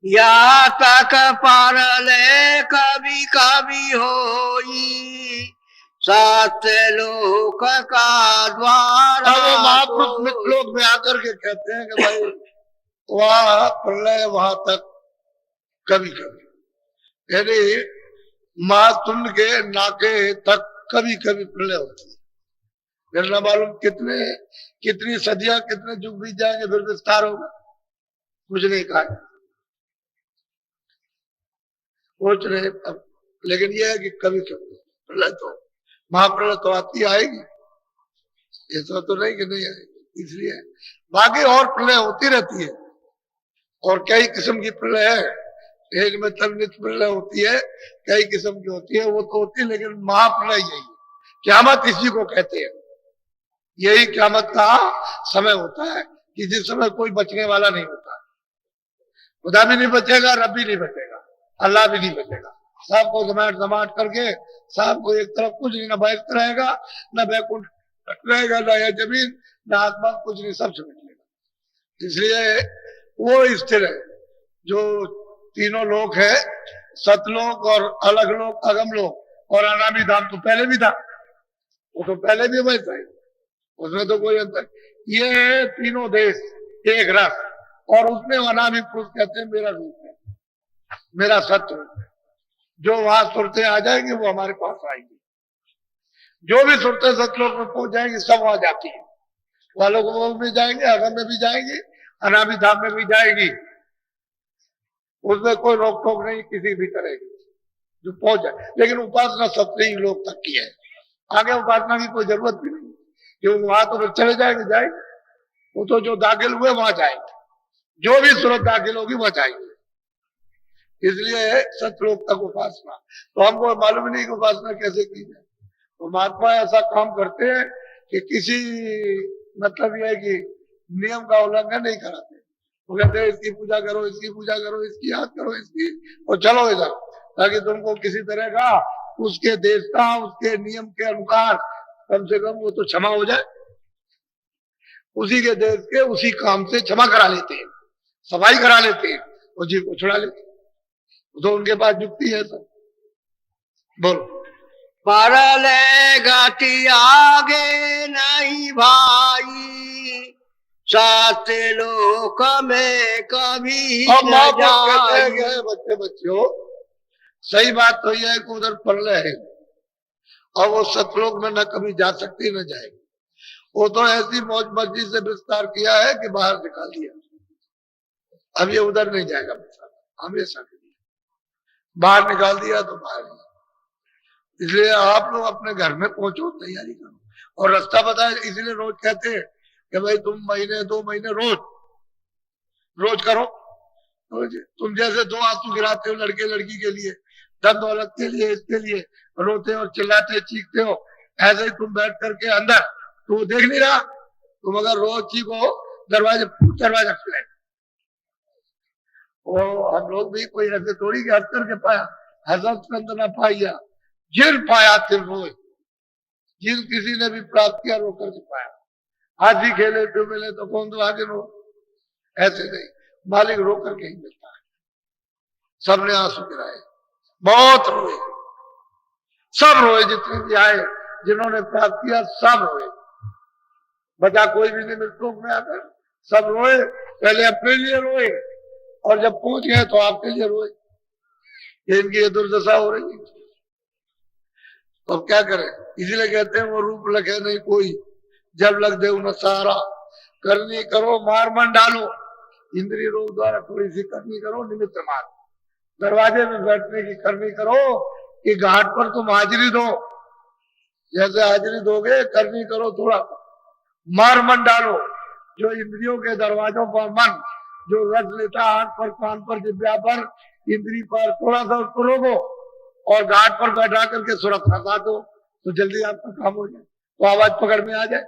या तक परले कभी कभी होई, सत्य लोक का द्वार। अब वो महापुरुष मित्रलोक में आकर के कहते हैं कि भाई वहां प्रलय वहां तक कभी कभी, यानी महातुंड के नाके तक कभी कभी प्रलय होती है। फिर न मालूम कितनी सदियां कितने युग बीत जाएंगे, फिर विस्तार होगा, कुछ नहीं कहा सोच रहे अब। लेकिन यह है कि कभी कभी प्रलय तो, महाप्रलय तो आती आएगी, ऐसा तो नहीं कि नहीं आएगी। इसलिए बाकी और प्रलय होती रहती है, और कई किस्म की प्रलय है। एक में तलनित प्रलय होती है, कई किस्म की होती है, वो तो होती है, लेकिन महाप्रलय यही है। क़यामत इसी को कहते हैं। यही क़यामत का समय होता है कि जिस समय कोई बचने वाला नहीं होता। खुदा भी नहीं बचेगा, रब भी नहीं बचेगा, अल्लाह भी नहीं बचेगा। सबको जमाट करके, सबको एक तरफ, कुछ नहीं, न बैठ रहेगा, न बैकुंठ रहेगा, न यह जमीन, न आसमान, कुछ नहीं, सब समेट लेगा। इसलिए वो स्थिर है जो तीनों लोक है, सतलोक और अलग लोक, अगम लोक और अनामी धाम। तो पहले भी था, वो तो पहले भी वैसा है, उसमें तो कोई अंतर। ये तीनों देश एक रस, और उसमें अनामी पुरुष कहते हैं मेरा रूप है, मेरा सत्य रूप है। जो वहां सुरतें आ जाएंगे वो हमारे पास आएंगी, जो भी सुरतें सतलोक में पहुंच जाएंगी सब वहां जाती है। वालों को भी जाएंगे, अगम में भी जाएंगी, अनामी धाम में भी जाएगी, उसमें कोई रोक टोक नहीं किसी भी तरह की, जो पहुंच जाए। लेकिन उपासना सबसे ही लोग तक की है, आगे उपासना की कोई जरूरत भी नहीं, क्योंकि वहां तो फिर चले जाएंगे। वो तो जो दाखिल हुए वहां जाएंगे, जो भी सूरत दाखिल होगी वहां जाएंगे। इसलिए सतलोक तक उपासना। तो हमको मालूम नहीं कि उपासना कैसे की जाए। तो महात्मा ऐसा काम करते हैं कि किसी, मतलब यह है कि नियम का उल्लंघन नहीं कराते। वो कहते हैं इसकी पूजा करो, इसकी पूजा करो, इसकी याद करो, इसकी, और चलो इधर, ताकि तुमको किसी तरह का उसके देश का, उसके नियम के अनुसार कम से कम वो तो क्षमा हो जाए। उसी के देश के उसी काम से क्षमा करा लेते हैं, सफाई करा लेते हैं, और जीव को छुड़ा लेते हैं। तो उनके पास युक्ति है सब। बोलो। परले गति आगे नहीं भाई, सत्य लोक में कभी न जाई। बच्चों सही बात तो यह है कि उधर प्रलय है, और वो सतलोक में न कभी जा सकती न जाएगी। वो तो ऐसी मौज मस्ती से विस्तार किया है कि बाहर निकाल दिया। अब ये उधर नहीं जाएगा, हमेशा के लिए बाहर निकाल दिया तो बाहर। इसलिए आप लोग अपने घर में पहुंचो, तैयारी करो, और रास्ता बताए। इसलिए रोज कहते हैं कि भाई तुम महीने 2 महीने रोज करो। तुम जैसे 2 आंसू गिराते हो लड़के लड़की के लिए, धन दौलत के लिए, इसके लिए रोते और चिल्लाते चीखते हो, ऐसे ही तुम बैठ करके अंदर तो देख नहीं रहा। तुम अगर रोज चीखो, दरवाजा खुले। और हम लोग भी कोई ऐसे थोड़ी कि हंस करके पाया, हंस न पाया, जिन पाया तिल रोज, जिन किसी ने भी प्राप्त किया रो करके पाया। हाथी खेले तो मिले तो कौन तो आगे रो, ऐसे नहीं, मालिक रो करके ही मिलता है। सबने आंसू गिराए, बहुत रोए, सब रोए, जितने भी आए जिन्होंने प्राप्त किया सब रोए, बचा कोई भी नहीं मृतलोक में आकर। सब रोए, पहले अपने लिए रोए, और जब पहुंच गए तो आपके लिए रोए। ये इनकी ये दुर्दशा हो रही है, तो अब क्या करें। इसीलिए कहते हैं वो रूप लगे नहीं कोई, जब लग दे न सहारा, करनी करो मार मन डालो, इंद्रिय रोग द्वारा थोड़ी सी करनी करो, निमित्त मार। दरवाजे में बैठने की करनी करो कि घाट पर तुम हाजिरी दो, जैसे हाजिरी दोगे करनी करो थोड़ा, मार मन डालो। जो इंद्रियों के दरवाजों पर मन जो रच लेता, आंख पर, कान पर, जिब्या पर, इंद्री पर, थोड़ा सा उसको रोको, और घाट पर बैठा करके सुरक्षा फंसा दो, तो जल्दी आपका काम हो जाए। तो आवाज पकड़ में आ जाए,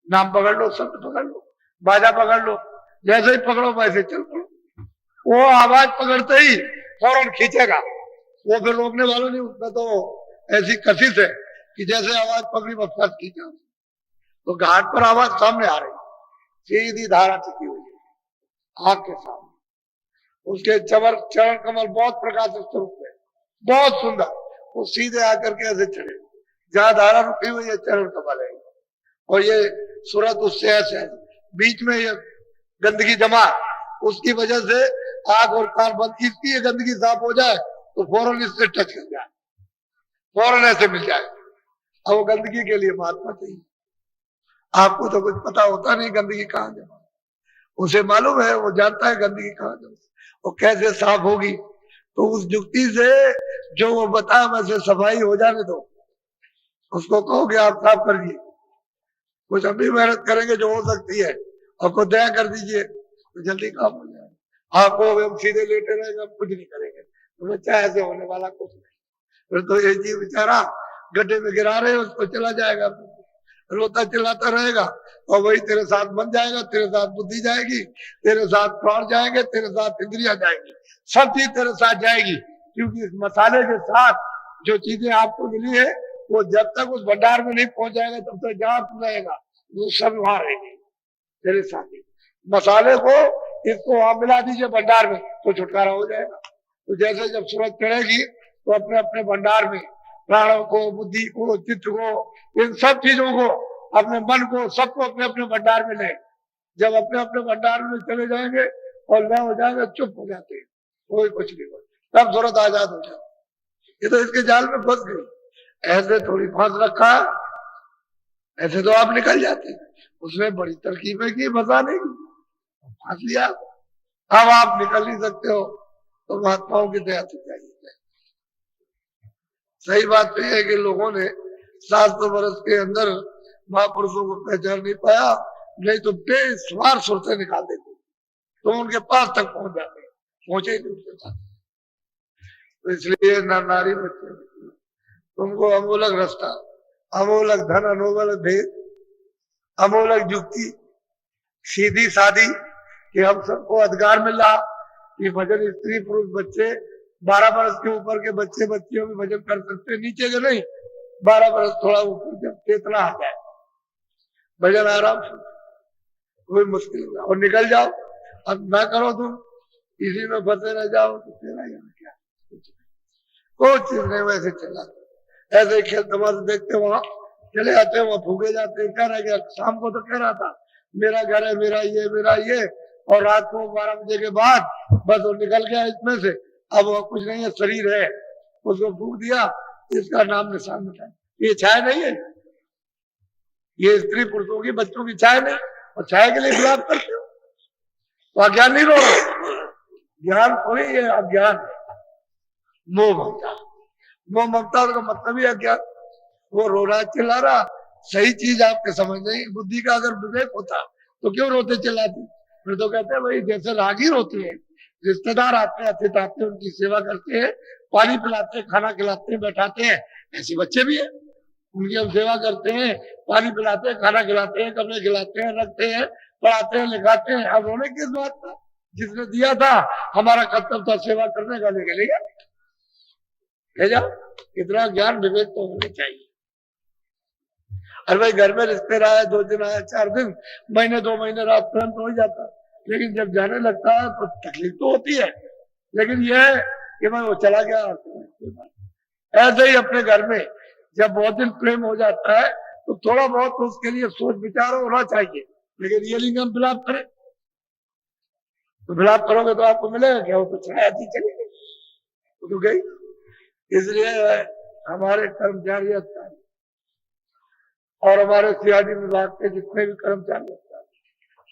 नाम पकड़ लो, शब्द पकड़ लो, बाजा पकड़ लो, जैसे ही पकड़ो वैसे चल पड़ो। वो आवाज पकड़ते ही फौरन खींचेगा, वो फिर रोकने वालों नहीं। उसमें तो ऐसी कशिश है कि जैसे आवाज पकड़ी बस फर्स्ट खींचा। तो घाट पर आवाज सामने आ रही, सीधी धारा टिकी हुई है आंख के सामने। उसके चरण कमल बहुत प्रकाशित स्वरूप है, बहुत सुंदर। वो सीधे आकर के ऐसे चढ़े, जहाँ धारा रुकी हुई है चरण कमल है, और ये सूरत उससे ऐसे है, बीच में ये गंदगी जमा, उसकी वजह से आंख और कान बंद, इसकी ये गंदगी साफ हो जाए तो फौरन इससे टच कर जाए, फौरन ऐसे मिल जाए। अब वो गंदगी के लिए महात्मा चाहिए। आपको तो कुछ पता होता नहीं गंदगी कहाँ जमा, उसे मालूम है, वो जानता है गंदगी कहाँ जमा और कैसे साफ होगी। तो उस जुक्ति से जो वो बताया वैसे सफाई हो जाने दो, उसको कहोगे आप साफ कर दिए, कुछ हम भी मेहनत करेंगे जो हो सकती है, और को दया कर दीजिए तो जल्दी काम हो जाएगा। आपको हम सीधे लेटे रहेंगे, हम कुछ नहीं करेंगे, तो बच्चा ऐसे होने वाला कुछ नहीं। फिर तो ये जीव बेचारा गड्ढे में गिरा रहे उसको चला जाएगा, रोता चिल्लाता रहेगा, और वही तेरे साथ बन जाएगा, तेरे साथ बुद्धि जाएगी, तेरे साथ प्राण जाएंगे, तेरे साथ इंद्रिया जाएगी, सब चीज तेरे साथ जाएगी। क्योंकि इस मसाले के साथ जो चीजें आपको मिली है वो जब तक उस भंडार में नहीं पहुंच जाएगा तब तक जहां तू रहेगा वो सब वहां रहेंगे तेरे साथ ही। मसाले को इसको वहां मिला दीजिए भंडार में तो छुटकारा हो जाएगा। तो जैसे जब सूरज चढ़ेगी तो अपने अपने भंडार में प्राणों को, बुद्धि को, चित्त को, इन सब चीजों को, अपने मन को, सबको अपने अपने भंडार में ले। जब अपने अपने भंडार में चले जाएंगे और लय हो जाएंगे, चुप हो जाते हैं, कोई कुछ नहीं होता, तब सूरत आजाद हो जाए। ये तो इसके जाल में फंस गई, ऐसे थोड़ी फांस रखा, ऐसे तो आप निकल जाते, उसमें बड़ी तरकीबें की, मजा नहीं, फांस लिया। अब आप निकल नहीं सकते हो तो महात्माओं की दया से चाहिए। सही बात तो यह है कि लोगों ने 700 वर्ष के अंदर महापुरुषों को पहचान नहीं पाया, नहीं तो बेसुमार सुरतें निकाल देते तो उनके पास तक पहुंच जाते, पहुंचे ही नहीं उनके पास। तो इसलिए नारी बच्चे तुमको अमूलक रास्ता, अमूलक धन, अमूलक भेद, अमूलक युक्ति, सीधी सादी कि हम सबको अधिकार मिल रहा कि भजन स्त्री पुरुष बच्चे 12 वर्ष के ऊपर के बच्चे बच्चियों भी भजन कर सकते, नीचे के नहीं, 12 वर्ष थोड़ा ऊपर जब चेतना आ जाए भजन आराम से, कोई मुश्किल नहीं, और निकल जाओ। अब ना करो तुम इसी में फंसे रह जाओ तो तेरा यहाँ क्या, कोई चीज नहीं, वैसे चला ऐसे खेल तमाशे देखते वहां चले आते, वहां फूके जाते। कह रहा गया शाम को तो कह रहा था मेरा घर है, मेरा ये, और रात को 12 बजे के बाद बस वो निकल गया इसमें से, अब वो कुछ नहीं है, शरीर है, उसको फूक दिया, इसका नाम निशान मिटा। ये छाया नहीं है, ये स्त्री पुरुषों की, बच्चों की छाया नहीं, और छाया के लिए विलाप करते हो तो अज्ञान नहीं रो, ज्ञान थोड़ी है अज्ञान, मोह ममता। मोह ममता का मतलब ही अज्ञान। वो रो रहा चिल्ला रहा, सही चीज आपके समझ नहीं, बुद्धि का अगर विवेक होता तो क्यों रोते चिल्लाते। फिर तो कहते हैं भाई जैसे रागी रोते हैं, रिश्तेदार आते हैं, अतिथि आते हैं, उनकी सेवा करते हैं, पानी पिलाते हैं, खाना खिलाते हैं, बैठाते हैं, ऐसे बच्चे भी हैं, उनकी हम सेवा करते हैं, पानी पिलाते हैं, खाना खिलाते हैं, कपड़े खिलाते हैं, रखते हैं, पढ़ाते हैं, लिखाते हैं। अब रोने किस बात का, जिसने दिया था हमारा कर्तव्य था सेवा करने का, लेके ले जाओ। इतना ज्ञान विवेक तो होना चाहिए। अरे भाई घर में रिश्ते रहा है, 2 दिन आया, 4 दिन, महीने 2 महीने रात तुरंत हो जाता, लेकिन जब जाने लगता है तो तकलीफ तो होती है, लेकिन यह है कि मैं वो चला गया। ऐसे ही अपने घर में जब बहुत दिन प्रेम हो जाता है तो थोड़ा बहुत तो उसके लिए सोच विचार होना चाहिए, लेकिन ये लिंग हम विलाप करें तो विलाप करोगे तो आपको मिलेगा क्या, वो तो छाया थी चली गई, वो तो गई। इसलिए हमारे कर्मचारी अधिकारी और हमारे सीआईडी विभाग के जितने भी कर्मचारी हैं,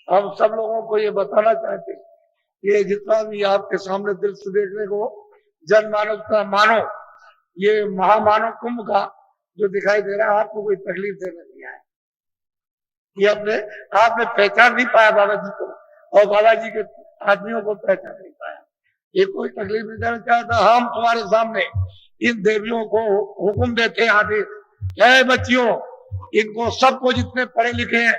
हम सब लोगों को ये बताना चाहते हैं, ये जितना भी आपके सामने दृश्य देखने को जनमानव का मानो, ये महामानव कुंभ का जो दिखाई दे रहा है, आपको कोई तकलीफ देने नहीं आया। ये आपने पहचान नहीं पाया बाबा जी को, और बाबा जी के आदमियों को पहचान नहीं पाया। ये कोई तकलीफ नहीं देना चाहता। हम तुम्हारे सामने इन देवियों को हुक्म देते हैं, आदेश, जय बच्चियों, इनको सबको, जितने पढ़े लिखे हैं,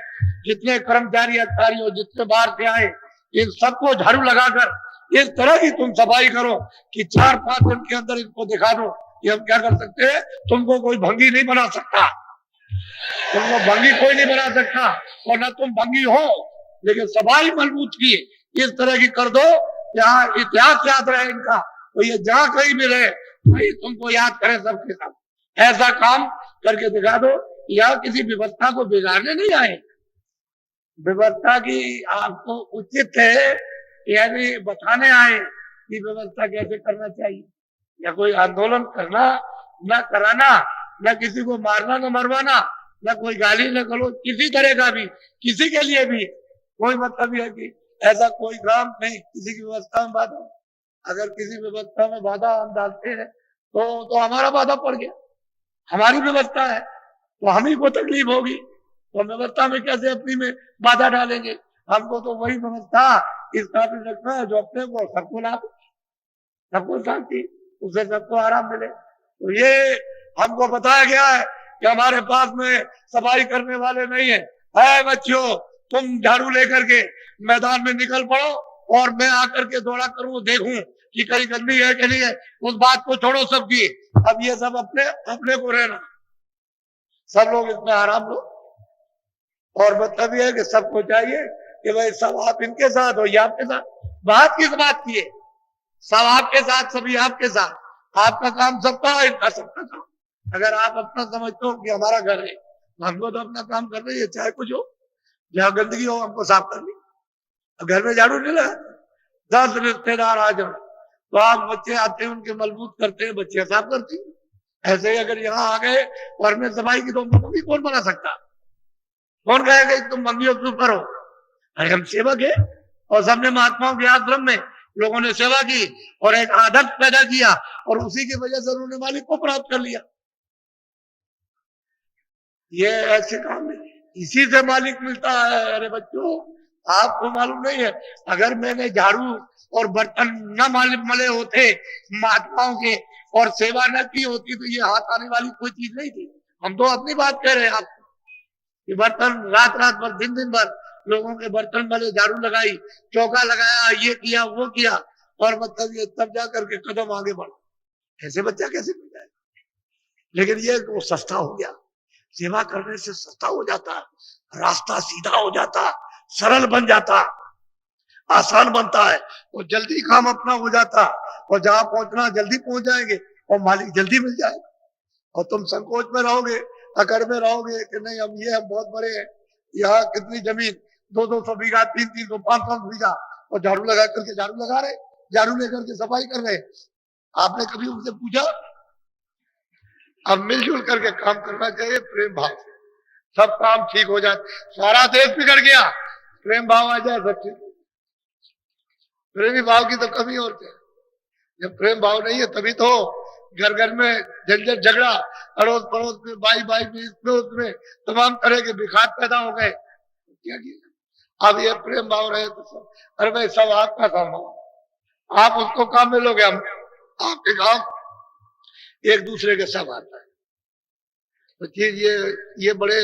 जितने कर्मचारी अधिकारी हो, जितने बाहर से आए, इन सबको झाड़ू लगाकर इस तरह की तुम सफाई करो कि 4-5 दिन के अंदर इनको दिखा दो कि हम क्या कर सकते हैं। तुमको कोई भंगी नहीं बना सकता, तुमको भंगी कोई नहीं बना सकता, और न तुम भंगी हो, लेकिन सफाई मजबूत की इस तरह की कर दो, यहाँ इतिहास याद रहे इनका, तो ये जहां कहीं भी रहे भाई तुमको याद करें सबके सब। ऐसा काम करके दिखा दो। यहाँ किसी व्यवस्था को बिगाड़ने नहीं आए। व्यवस्था की आपको उचित है यानी बताने आए कि व्यवस्था कैसे करना चाहिए, या कोई आंदोलन करना न कराना, न किसी को मारना न मरवाना, न कोई गाली न गलौज किसी तरह का भी किसी के लिए भी कोई मतलब यह है कि ऐसा कोई काम नहीं। किसी की व्यवस्था में बाधा, अगर किसी व्यवस्था में बाधा हम डालते हैं तो हमारा बाधा पड़ गया, हमारी व्यवस्था है तो हम ही को तकलीफ होगी। तो व्यवस्था में कैसे अपनी में बाधा डालेंगे? हमको तो वही व्यवस्था इस काबिल रखना है जो अपने को सबको लाभ, सबको शांति, उससे सबको आराम मिले। तो ये हमको बताया गया है कि हमारे पास में सफाई करने वाले नहीं है। है बच्चों, तुम झाड़ू लेकर के मैदान में निकल पड़ो और मैं आकर के दौड़ा करूं, देखूं कि कहीं गंदी है कि नहीं है। उस बात को छोड़ो सबकी, अब ये सब अपने अपने को रहना, सब लोग इसमें आराम लो। और मतलब ये है कि सबको चाहिए कि भाई सब आप इनके साथ हो या आपके साथ। बात किस बात की है? सब आपके साथ, सभी आपके साथ, आपका काम सबका है, इनका सबका काम। अगर आप अपना समझते हो कि हमारा घर है, हमको तो अपना काम कर रही है, चाहे कुछ हो, जहाँ गंदगी हो हमको साफ करनी। घर में झाड़ू नहीं लगाते, 10 रिश्तेदार आ जाओ तो आप बच्चे आते हैं उनके मजबूत करते हैं, बच्चे साफ करती हैं। ऐसे ही अगर यहाँ आ गए और में सफाई की तो हमको भी कौन बना सकता? कौन कहेगा तुम मंदिरों के ऊपर हो? अरे हम सेवक है, और सबने महात्माओं के आश्रम में लोगों ने सेवा की और एक आदत पैदा किया और उसी की वजह से उन्होंने मालिक को प्राप्त कर लिया। ये ऐसे काम नहीं, इसी से मालिक मिलता है। अरे बच्चों, आपको मालूम नहीं है, अगर मैंने झाड़ू और बर्तन न मले होते महात्माओं के और सेवा न की होती तो ये हाथ आने वाली कोई चीज नहीं थी। हम तो अपनी बात कह रहे हैं आपको कि बर्तन रात रात भर दिन दिन भर लोगों के बर्तन मले, झाड़ू लगाई, चौका लगाया, ये किया वो किया, और मतलब ये तब जा करके कदम आगे बढ़ा। ऐसे बच्चा कैसे मिल जाए? लेकिन ये वो सस्ता हो गया, सेवा करने से सस्ता हो जाता, रास्ता सीधा हो जाता, सरल बन जाता, आसान बनता है, वो जल्दी काम अपना हो जाता, और जहां पहुंचना जल्दी पहुंच जाएंगे और मालिक जल्दी मिल जाएगा। और तुम संकोच में रहोगे, अकड़ में रहोगे कि नहीं हम बहुत बड़े हैं, यहाँ कितनी जमीन 200 बीघा, 300 500 बीघा, और झाड़ू लगा करके झाड़ू लगा रहे, झाड़ू लेकर के सफाई कर रहे। आपने कभी उनसे पूछा? अब मिलजुल करके काम करना चाहिए, प्रेम भाव से सब काम ठीक हो जाते। सारा देश बिगड़ गया, प्रेम भाव आ जाए सब ठीक। प्रेमी भाव की तो कमी और क्या? जब प्रेम भाव नहीं है तभी तो घर घर में झंझट झगड़ा, अड़ोस पड़ोस में, भाई भाई में, इसमें उसमें तमाम तरह के विखात पैदा हो गए। क्या किया? अब ये प्रेम भाव रहे तो सब, अरे भाई सब आपका काम हो, आप उसको काम में लोगे, हम आपके काम एक दूसरे के सब आता है। तो चीज ये बड़े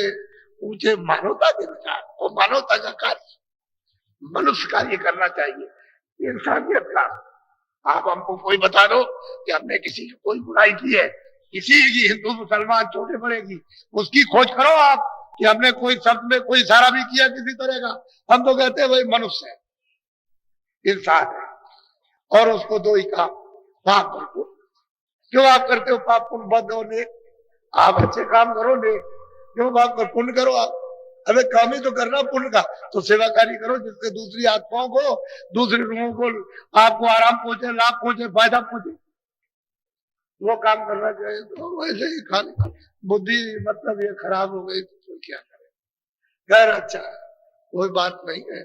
ऊंचे मानवता के विचार और मानवता का कार्य, मनुष्य कार्य करना चाहिए, इंसानियत का। आप हमको कोई बता दो कि हमने किसी की कोई बुराई की है, किसी की, हिंदू मुसलमान छोटे बड़े की, उसकी खोज करो आप कि हमने कोई शब्द में कोई इशारा भी किया किसी तरह का। हम तो कहते हैं भाई मनुष्य है, इंसान है, और उसको दो ही काम, पाप और पुण्य। क्यों आप करते हो पाप पुण्य बद होने? आप अच्छे काम करो ने, क्यों पाप कर पुण्य करो? आप अबे काम ही तो करना पुण्य का, तो सेवा कार्य करो जिससे दूसरी आत्माओं को, दूसरे लोगों को आपको आराम पहुंचे, लाभ पहुंचे, फायदा पहुंचे, वो काम करना चाहिए। तो वैसे ही खाली बुद्धि मतलब ये खराब हो गई तो क्या करे? खैर अच्छा, कोई बात नहीं है।